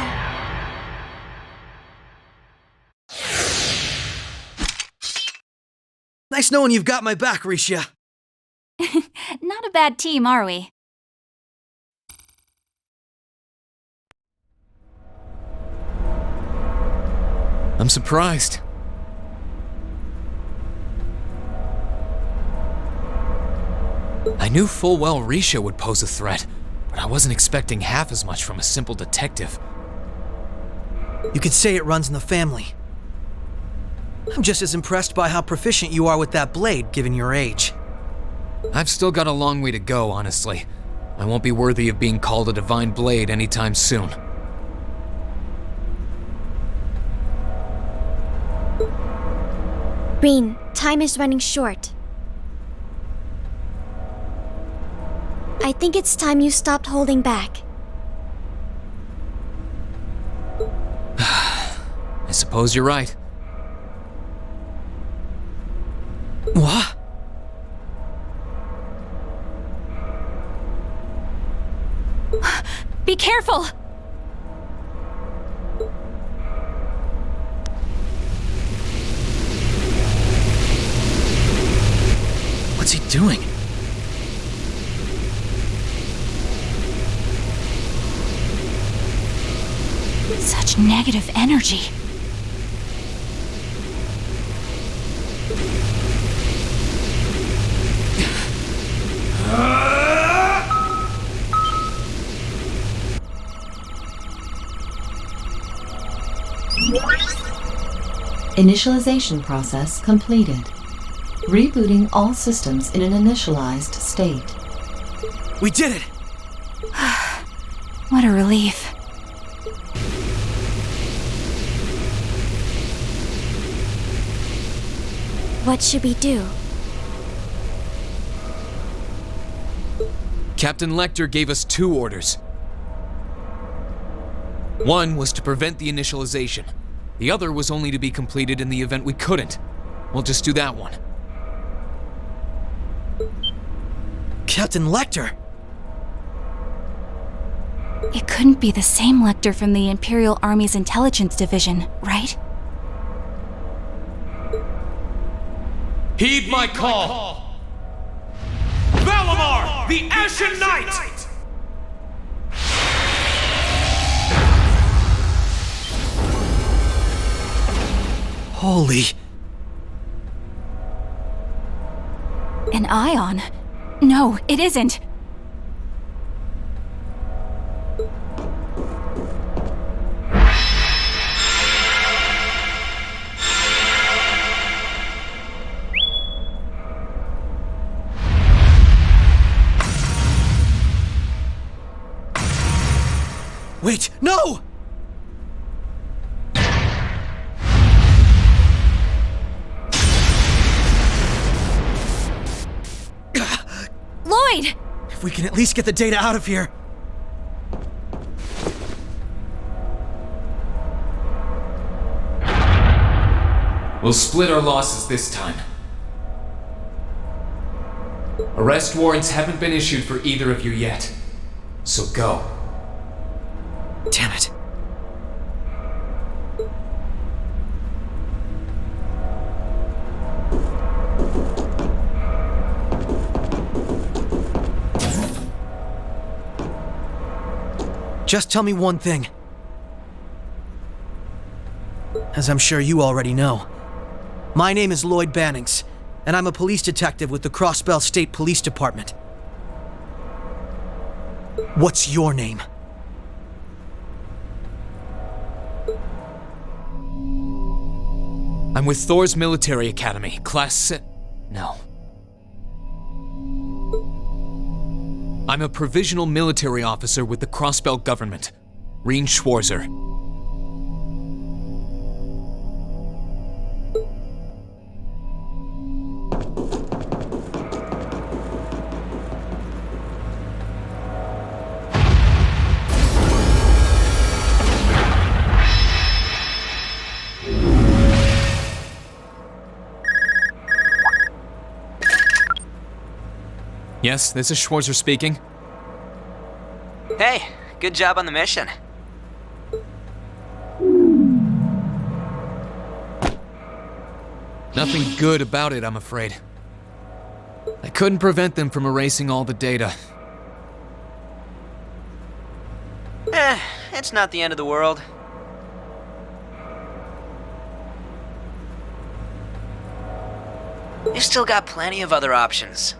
Nice knowing you've got my back, Risha. Not a bad team, are we? I'm surprised. I knew full well Risha would pose a threat, but I wasn't expecting half as much from a simple detective. You could say it runs in the family. I'm just as impressed by how proficient you are with that blade, given your age. I've still got a long way to go, honestly. I won't be worthy of being called a divine blade anytime soon. Rean, time is running short. I think it's time you stopped holding back. I suppose you're right. What? Be careful! What's he doing? Such negative energy. Initialization process completed. Rebooting all systems in an initialized state. We did it! What a relief. What should we do? Captain Lecter gave us 2 orders. One was to prevent the initialization. The other was only to be completed in the event we couldn't. We'll just do that one. Captain Lecter! It couldn't be the same Lecter from the Imperial Army's Intelligence Division, right? Heed my call! Valimar, the Ashen Knight! Holy... An ion? No, it isn't. Wait, no! Lloyd! If we can at least get the data out of here. We'll split our losses this time. Arrest warrants haven't been issued for either of you yet. So go. Damn it. Just tell me one thing. As I'm sure you already know. My name is Lloyd Bannings, and I'm a police detective with the Crossbell State Police Department. What's your name? I'm with Thor's Military Academy, Class 6... No. I'm a provisional military officer with the Crossbell government. Rean Schwarzer. Yes, this is Schwarzer speaking. Hey, good job on the mission. Nothing good about it, I'm afraid. I couldn't prevent them from erasing all the data. It's not the end of the world. You've still got plenty of other options.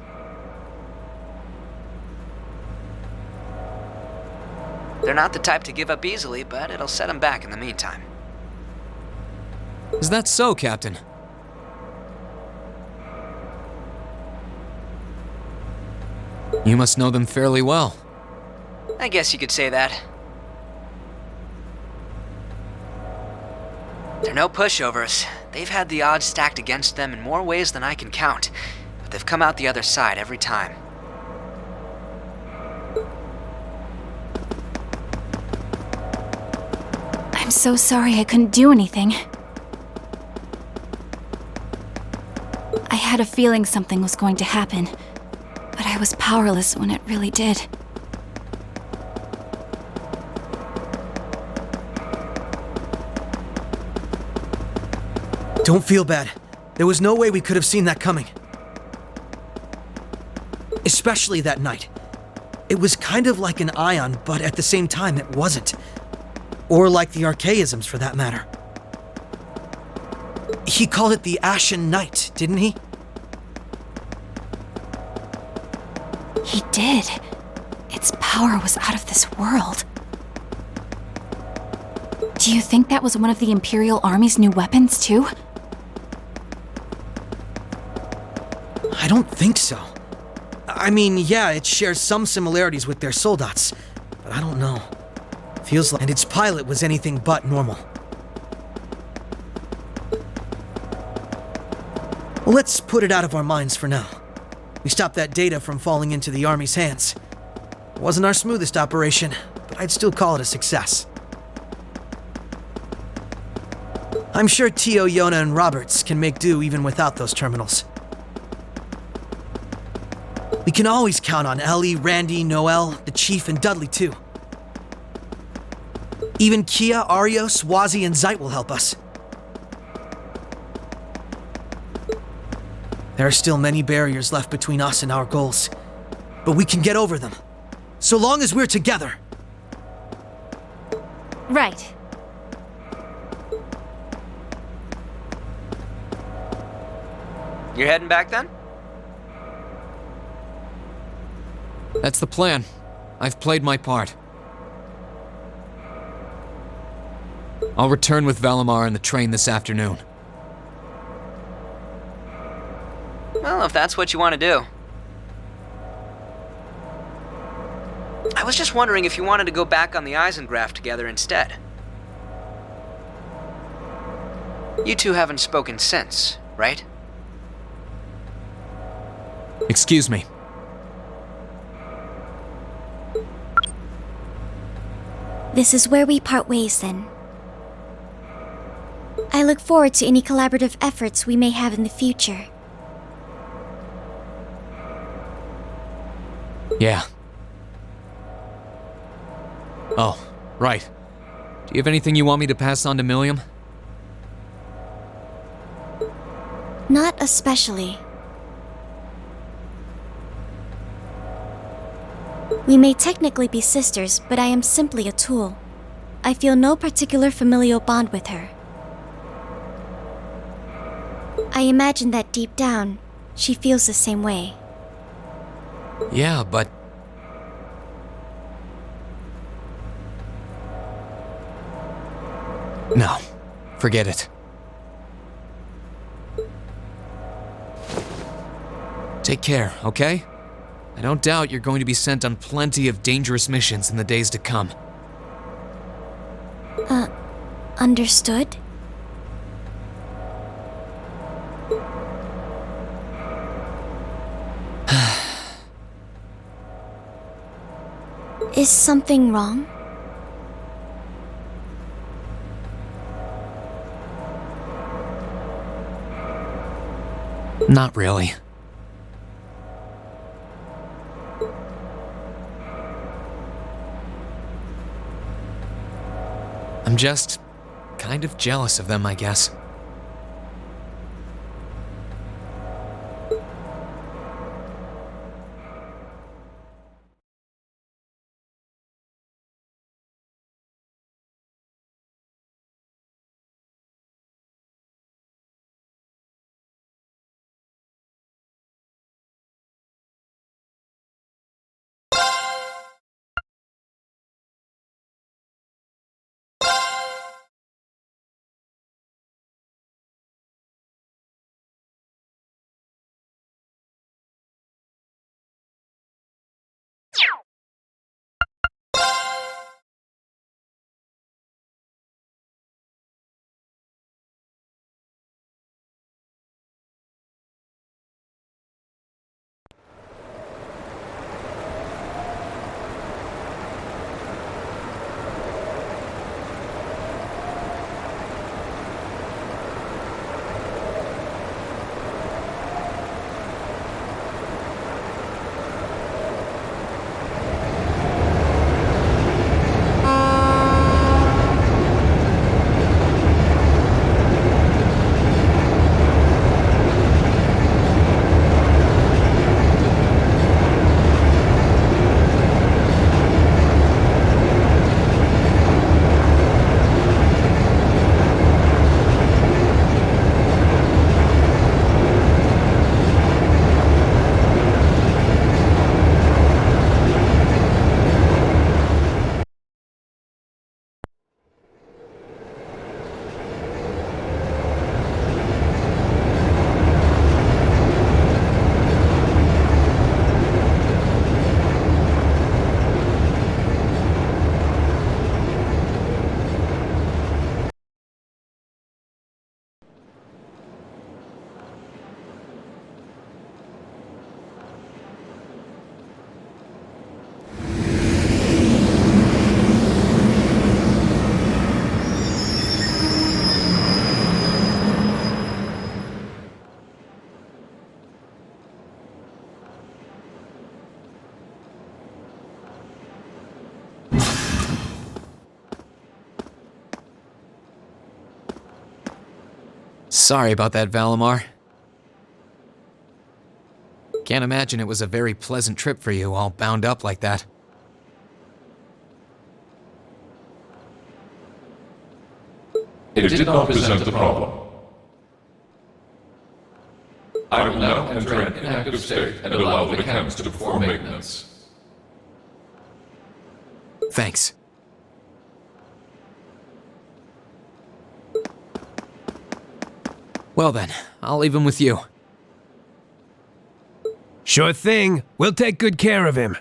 They're not the type to give up easily, but it'll set them back in the meantime. Is that so, Captain? You must know them fairly well. I guess you could say that. They're no pushovers. They've had the odds stacked against them in more ways than I can count, but they've come out the other side every time. I'm so sorry I couldn't do anything. I had a feeling something was going to happen, but I was powerless when it really did. Don't feel bad. There was no way we could have seen that coming. Especially that night. It was kind of like an ion, but at the same time it wasn't. Or like the archaisms, for that matter. He called it the Ashen Night, didn't he? He did. Its power was out of this world. Do you think that was one of the Imperial Army's new weapons, too? I don't think so. I mean, yeah, it shares some similarities with their soldats, but I don't know. Feels like... And its pilot was anything but normal. Well, let's put it out of our minds for now. We stopped that data from falling into the Army's hands. It wasn't our smoothest operation, but I'd still call it a success. I'm sure Tio, Yona, and Roberts can make do even without those terminals. We can always count on Ellie, Randy, Noel, the Chief, and Dudley, too. Even Kia, Arios, Wazi, and Zeit will help us. There are still many barriers left between us and our goals, but we can get over them, so long as we're together. Right. You're heading back then? That's the plan. I've played my part. I'll return with Valimar and the train this afternoon. Well, if that's what you want to do. I was just wondering if you wanted to go back on the Eisengraph together instead. You two haven't spoken since, right? Excuse me. This is where we part ways then. I look forward to any collaborative efforts we may have in the future. Yeah. Oh, right. Do you have anything you want me to pass on to Milliam? Not especially. We may technically be sisters, but I am simply a tool. I feel no particular familial bond with her. I imagine that deep down, she feels the same way. Yeah, but... No, forget it. Take care, okay? I don't doubt you're going to be sent on plenty of dangerous missions in the days to come. Understood? Is something wrong? Not really. I'm just kind of jealous of them, I guess. Sorry about that, Valimar. Can't imagine it was a very pleasant trip for you, all bound up like that. It did not present a problem. I will now enter an inactive state and allow the cams to perform maintenance. Thanks. Well then, I'll leave him with you. Sure thing. We'll take good care of him.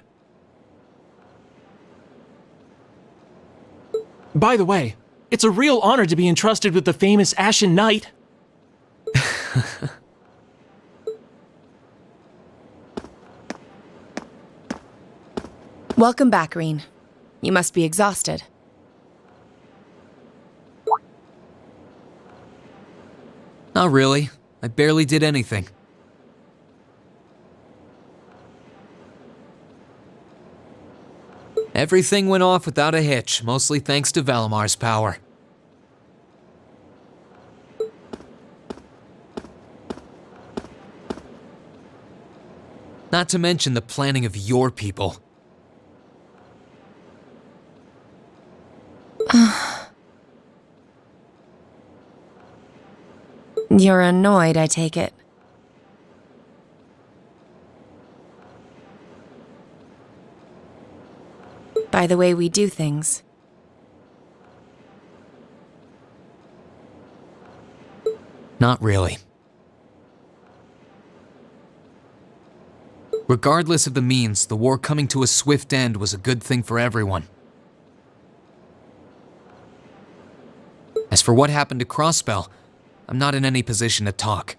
By the way, it's a real honor to be entrusted with the famous Ashen Knight. Welcome back, Rean. You must be exhausted. Not really. I barely did anything. Everything went off without a hitch, mostly thanks to Valimar's power. Not to mention the planning of your people. You're annoyed, I take it. By the way we do things. Not really. Regardless of the means, the war coming to a swift end was a good thing for everyone. As for what happened to Crossbell, I'm not in any position to talk.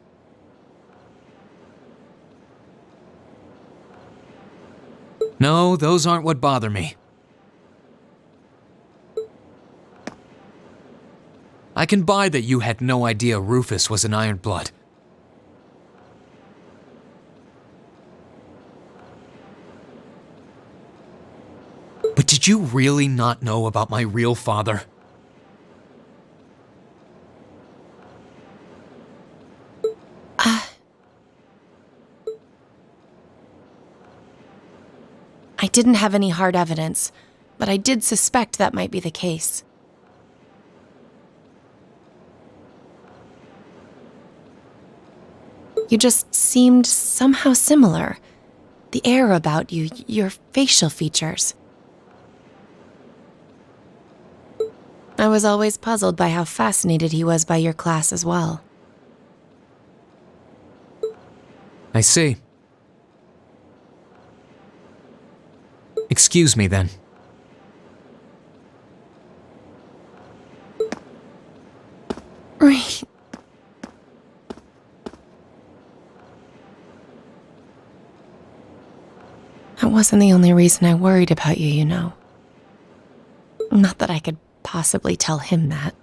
No, those aren't what bother me. I can buy that you had no idea Rufus was an Ironblood. But did you really not know about my real father? I didn't have any hard evidence, but I did suspect that might be the case. You just seemed somehow similar. The air about you, your facial features. I was always puzzled by how fascinated he was by your class as well. I see. Excuse me, then. Right. That wasn't the only reason I worried about you, you know. Not that I could possibly tell him that.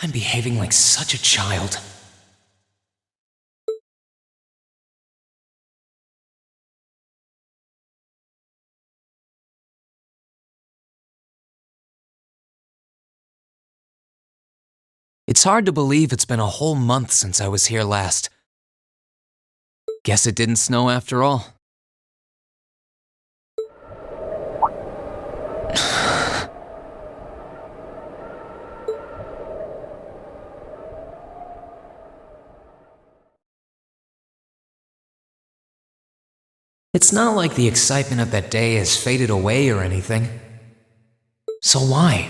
I'm behaving like such a child. It's hard to believe it's been a whole month since I was here last. Guess it didn't snow after all. It's not like the excitement of that day has faded away or anything. So why?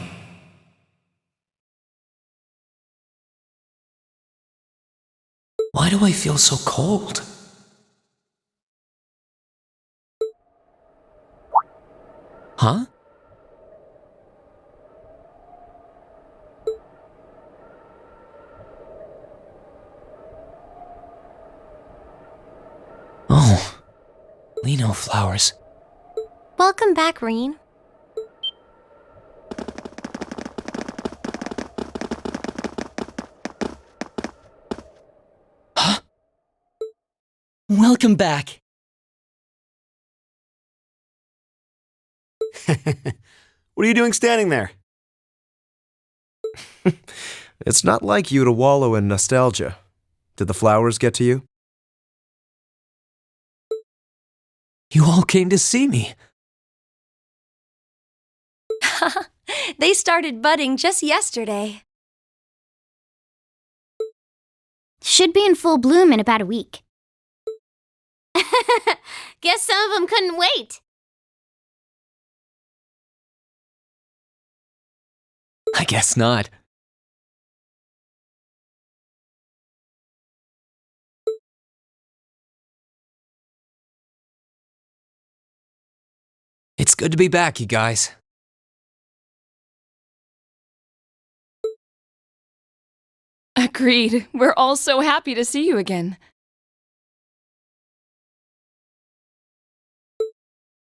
Why do I feel so cold? Huh? Oh, Lino flowers. Welcome back, Rean. Welcome back. What are you doing standing there? It's not like you to wallow in nostalgia. Did the flowers get to you? You all came to see me. They started budding just yesterday. Should be in full bloom in about a week. Guess some of them couldn't wait. I guess not. It's good to be back, you guys. Agreed. We're all so happy to see you again.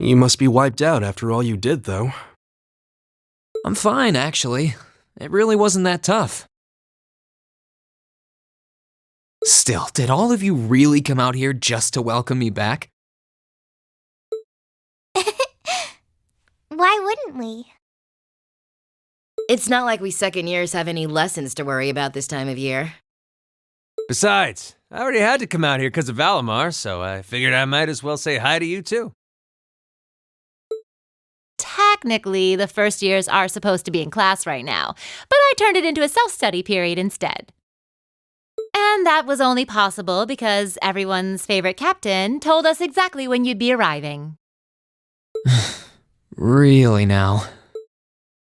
You must be wiped out after all you did, though. I'm fine, actually. It really wasn't that tough. Still, did all of you really come out here just to welcome me back? Why wouldn't we? It's not like we second years have any lessons to worry about this time of year. Besides, I already had to come out here because of Valimar, so I figured I might as well say hi to you too. Technically, the first years are supposed to be in class right now, but I turned it into a self-study period instead. And that was only possible because everyone's favorite captain told us exactly when you'd be arriving. Really now?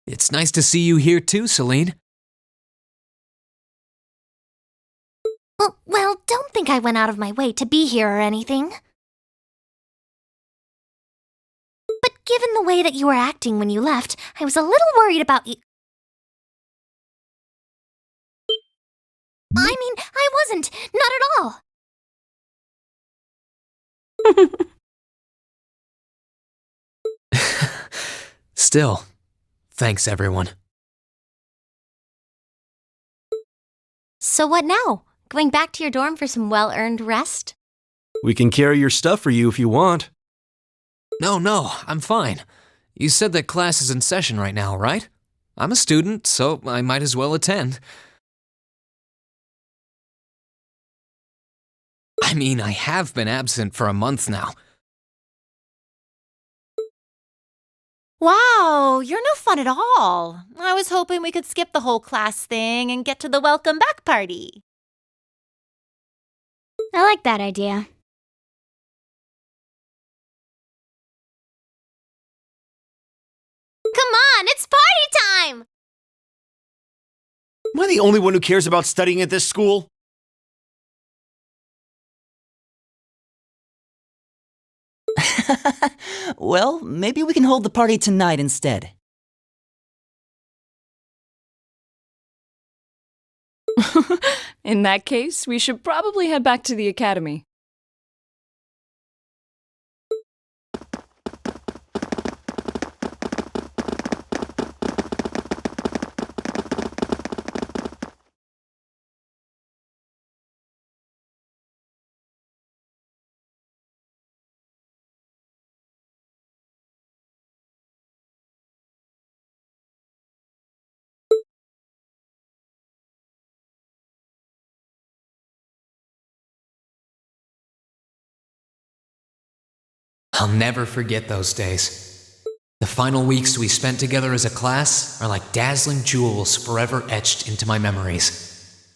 It's nice to see you here too, Celine. Well, don't think I went out of my way to be here or anything. But given the way that you were acting when you left, I was a little worried about you. I mean, I wasn't. Not at all. Still, thanks everyone. So what now? Going back to your dorm for some well-earned rest? We can carry your stuff for you if you want. No, I'm fine. You said that class is in session right now, right? I'm a student, so I might as well attend. I mean, I have been absent for a month now. Wow, you're no fun at all. I was hoping we could skip the whole class thing and get to the welcome back party. I like that idea. Come on, it's party time! Am I the only one who cares about studying at this school? Well, maybe we can hold the party tonight instead. In that case, we should probably head back to the academy. I'll never forget those days. The final weeks we spent together as a class are like dazzling jewels forever etched into my memories.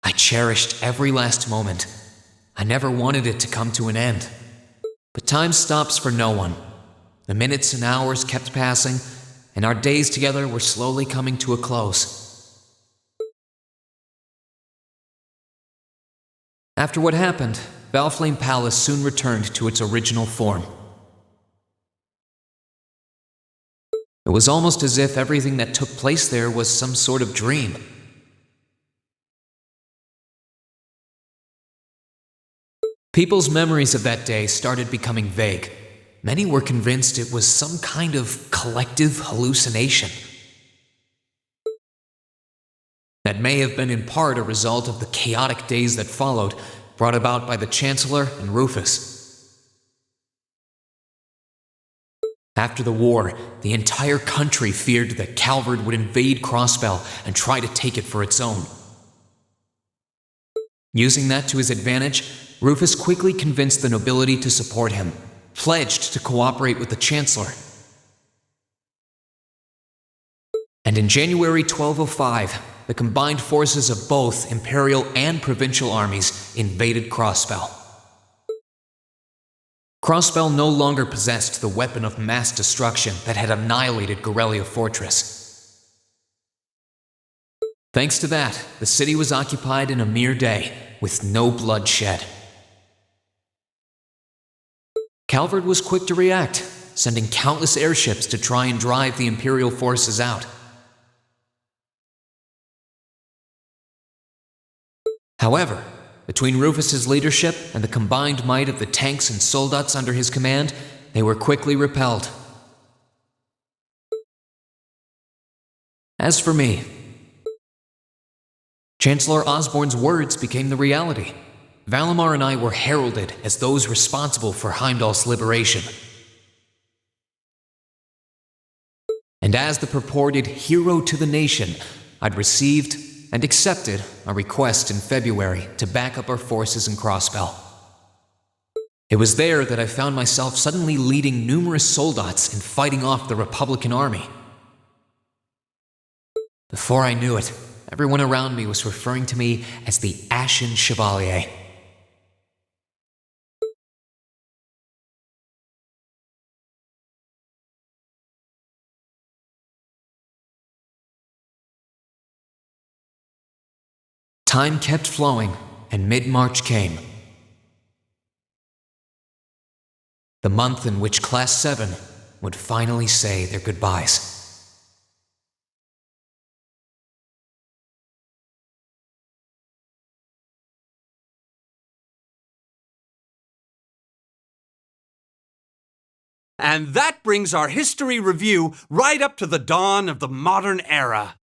I cherished every last moment. I never wanted it to come to an end. But time stops for no one. The minutes and hours kept passing, and our days together were slowly coming to a close. After what happened, Valflame Palace soon returned to its original form. It was almost as if everything that took place there was some sort of dream. People's memories of that day started becoming vague. Many were convinced it was some kind of collective hallucination. That may have been in part a result of the chaotic days that followed, brought about by the Chancellor and Rufus. After the war, the entire country feared that Calvard would invade Crossbell and try to take it for its own. Using that to his advantage, Rufus quickly convinced the nobility to support him, pledged to cooperate with the Chancellor. And in January 1205, the combined forces of both Imperial and Provincial armies invaded Crossbell. Crossbell no longer possessed the weapon of mass destruction that had annihilated Gorelia Fortress. Thanks to that, the city was occupied in a mere day, with no blood shed. Calvard was quick to react, sending countless airships to try and drive the Imperial forces out. However, between Rufus's leadership and the combined might of the tanks and soldats under his command, they were quickly repelled. As for me, Chancellor Osborne's words became the reality. Valimar and I were heralded as those responsible for Heimdall's liberation. And as the purported hero to the nation, I'd received and accepted a request in February to back up our forces in Crossbell. It was there that I found myself suddenly leading numerous soldats and fighting off the Republican army. Before I knew it, everyone around me was referring to me as the Ashen Chevalier. Time kept flowing, and mid-March came. The month in which Class 7 would finally say their goodbyes. And that brings our history review right up to the dawn of the modern era.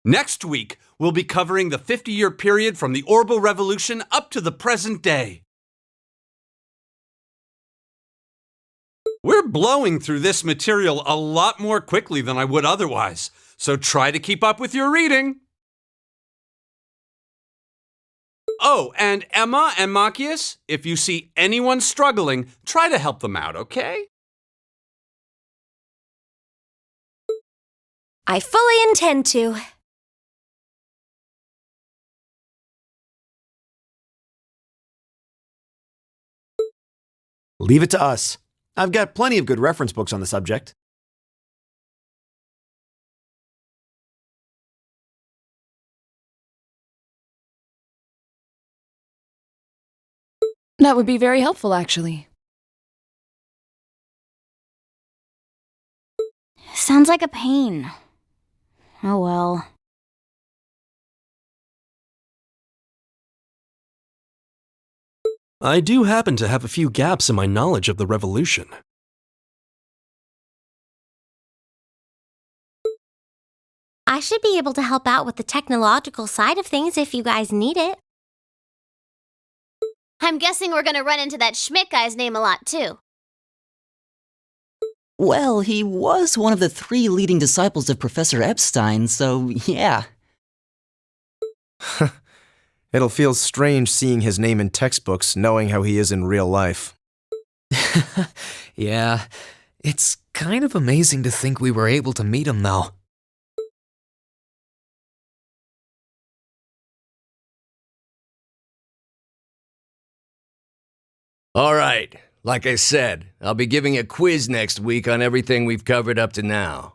Next week, we'll be covering the 50-year period from the Orbital Revolution up to the present day. We're blowing through this material a lot more quickly than I would otherwise, so try to keep up with your reading. Oh, and Emma and Machias, if you see anyone struggling, try to help them out, okay? I fully intend to. Leave it to us. I've got plenty of good reference books on the subject. That would be very helpful, actually. Sounds like a pain. Oh well. I do happen to have a few gaps in my knowledge of the Revolution. I should be able to help out with the technological side of things if you guys need it. I'm guessing we're gonna run into that Schmidt guy's name a lot, too. Well, he was one of the 3 leading disciples of Professor Epstein, so yeah. It'll feel strange seeing his name in textbooks, knowing how he is in real life. Yeah, it's kind of amazing to think we were able to meet him, though. All right, like I said, I'll be giving a quiz next week on everything we've covered up to now.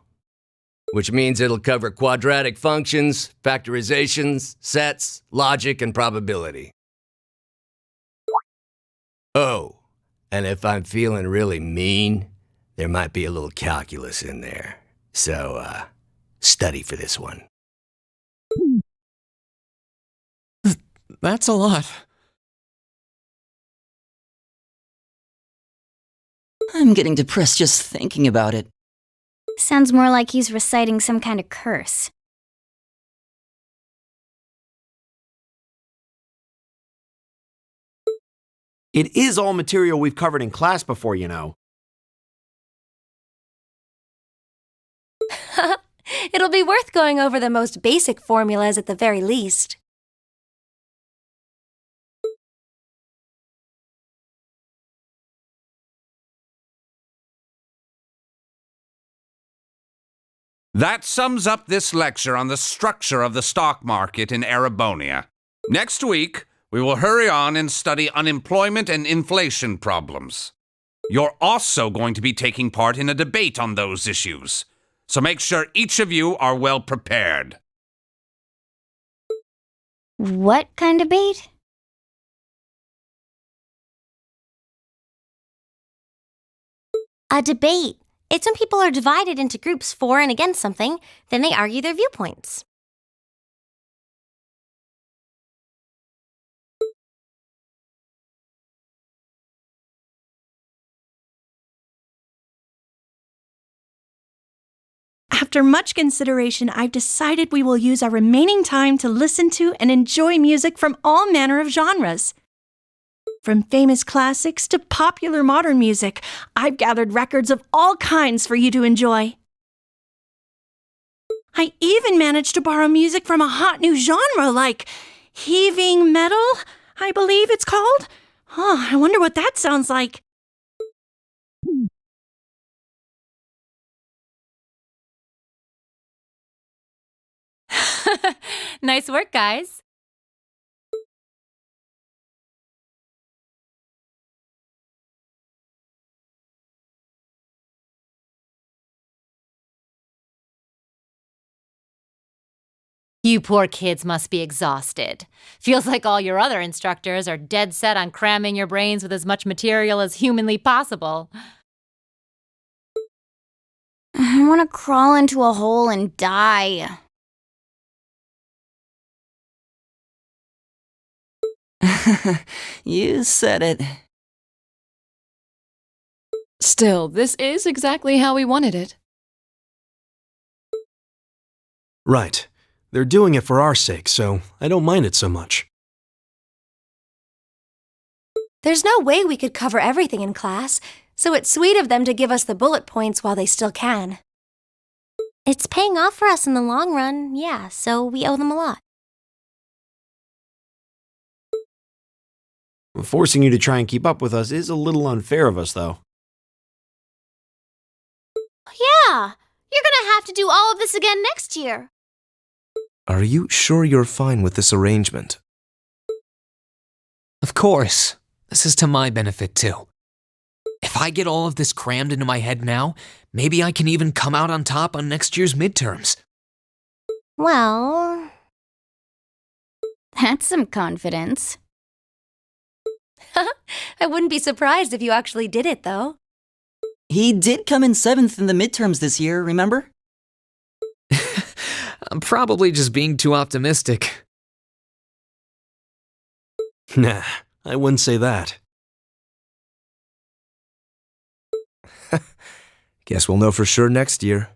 Which means it'll cover quadratic functions, factorizations, sets, logic, and probability. Oh, and if I'm feeling really mean, there might be a little calculus in there. So, study for this one. That's a lot. I'm getting depressed just thinking about it. Sounds more like he's reciting some kind of curse. It is all material we've covered in class before, you know. It'll be worth going over the most basic formulas at the very least. That sums up this lecture on the structure of the stock market in Erebonia. Next week, we will hurry on and study unemployment and inflation problems. You're also going to be taking part in a debate on those issues, so make sure each of you are well prepared. What kind of debate? A debate. It's when people are divided into groups for and against something, then they argue their viewpoints. After much consideration, I've decided we will use our remaining time to listen to and enjoy music from all manner of genres. From famous classics to popular modern music, I've gathered records of all kinds for you to enjoy. I even managed to borrow music from a hot new genre like heaving metal, I believe it's called. Oh, I wonder what that sounds like. Nice work, guys. You poor kids must be exhausted. Feels like all your other instructors are dead set on cramming your brains with as much material as humanly possible. I want to crawl into a hole and die. You said it. Still, this is exactly how we wanted it. Right. They're doing it for our sake, so I don't mind it so much. There's no way we could cover everything in class, so it's sweet of them to give us the bullet points while they still can. It's paying off for us in the long run, yeah, so we owe them a lot. Forcing you to try and keep up with us is a little unfair of us, though. Yeah, you're gonna have to do all of this again next year. Are you sure you're fine with this arrangement? Of course. This is to my benefit, too. If I get all of this crammed into my head now, maybe I can even come out on top on next year's midterms. Well... That's some confidence. I wouldn't be surprised if you actually did it, though. He did come in 7th in the midterms this year, remember? I'm probably just being too optimistic. Nah, I wouldn't say that. Guess we'll know for sure next year.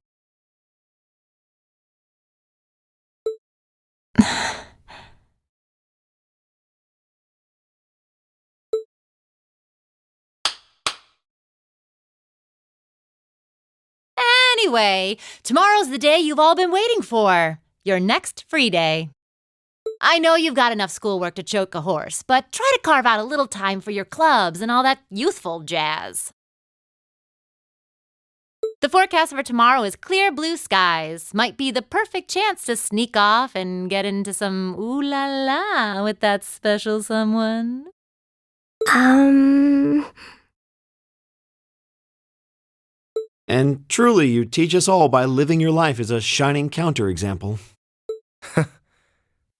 Anyway, tomorrow's the day you've all been waiting for. Your next free day. I know you've got enough schoolwork to choke a horse, but try to carve out a little time for your clubs and all that youthful jazz. The forecast for tomorrow is clear blue skies. Might be the perfect chance to sneak off and get into some ooh la la with that special someone. And truly, you teach us all by living your life as a shining counterexample.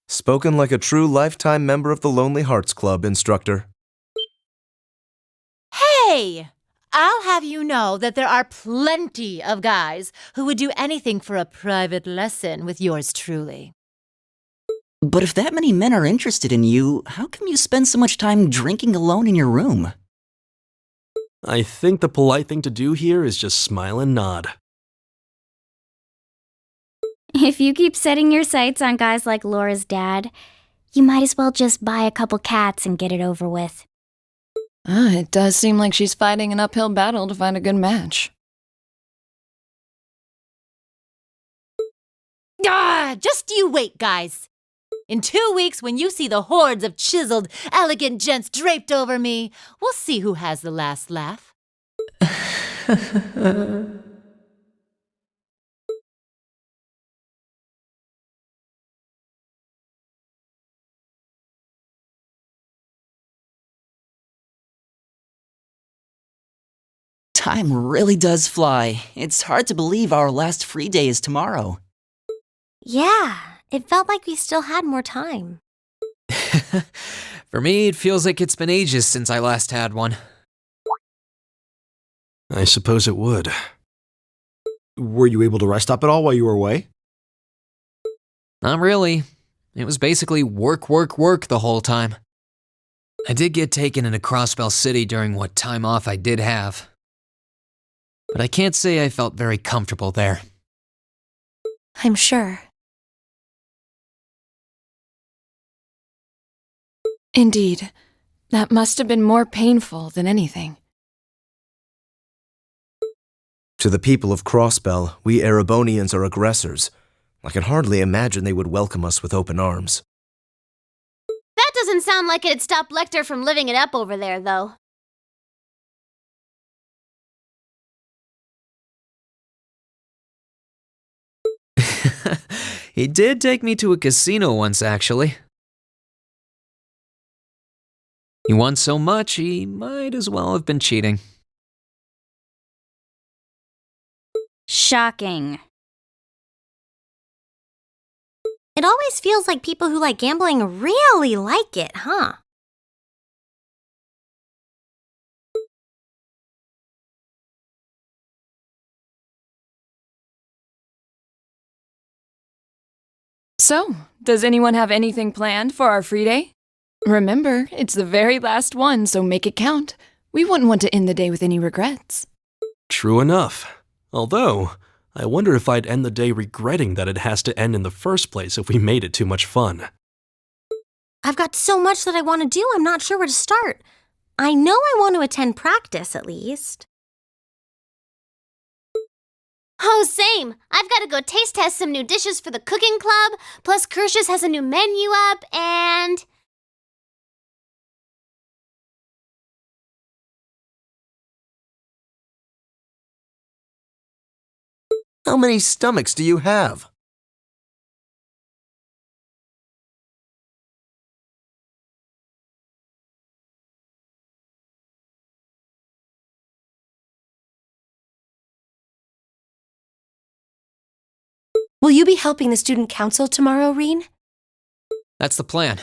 Spoken like a true lifetime member of the Lonely Hearts Club, instructor. Hey! I'll have you know that there are plenty of guys who would do anything for a private lesson with yours truly. But if that many men are interested in you, how come you spend so much time drinking alone in your room? I think the polite thing to do here is just smile and nod. If you keep setting your sights on guys like Laura's dad, you might as well just buy a couple cats and get it over with. It does seem like she's fighting an uphill battle to find a good match. Just you wait, guys. In 2 weeks, when you see the hordes of chiseled, elegant gents draped over me, we'll see who has the last laugh. Time really does fly. It's hard to believe our last free day is tomorrow. Yeah, it felt like we still had more time. For me, it feels like it's been ages since I last had one. I suppose it would. Were you able to rest up at all while you were away? Not really. It was basically work, work, work the whole time. I did get taken into Crossbell City during what time off I did have. But I can't say I felt very comfortable there. I'm sure. Indeed. That must have been more painful than anything. To the people of Crossbell, we Erebonians are aggressors. I can hardly imagine they would welcome us with open arms. That doesn't sound like it'd stop Lecter from living it up over there, though. He did take me to a casino once, actually. He won so much, he might as well have been cheating. Shocking. It always feels like people who like gambling really like it, huh? So, does anyone have anything planned for our free day? Remember, it's the very last one, so make it count. We wouldn't want to end the day with any regrets. True enough. Although, I wonder if I'd end the day regretting that it has to end in the first place if we made it too much fun. I've got so much that I want to do, I'm not sure where to start. I know I want to attend practice, at least. Oh, same. I've got to go taste test some new dishes for the cooking club, plus Kirsch's has a new menu up, and... How many stomachs do you have? Will you be helping the student council tomorrow, Rean? That's the plan.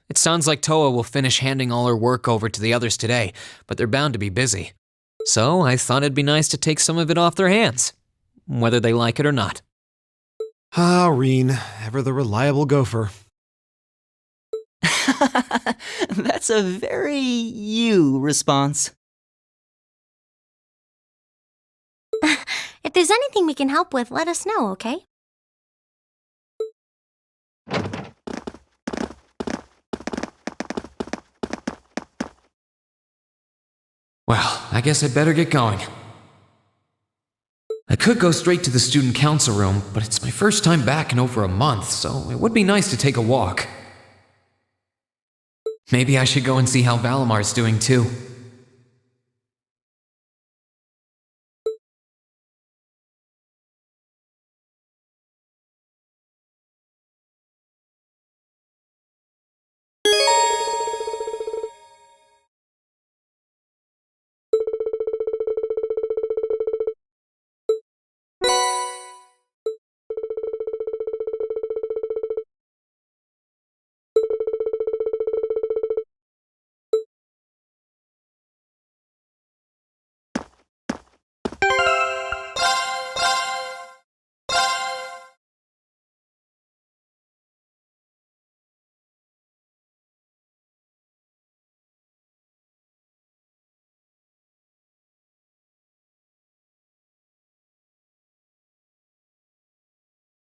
It sounds like Toa will finish handing all her work over to the others today, but they're bound to be busy. So I thought it'd be nice to take some of it off their hands, whether they like it or not. Ah, Rean, ever the reliable gopher. That's a very you response. If there's anything we can help with, let us know, okay? Well, I guess I'd better get going. I could go straight to the student council room, but it's my first time back in over a month, so it would be nice to take a walk. Maybe I should go and see how Valamar's doing too.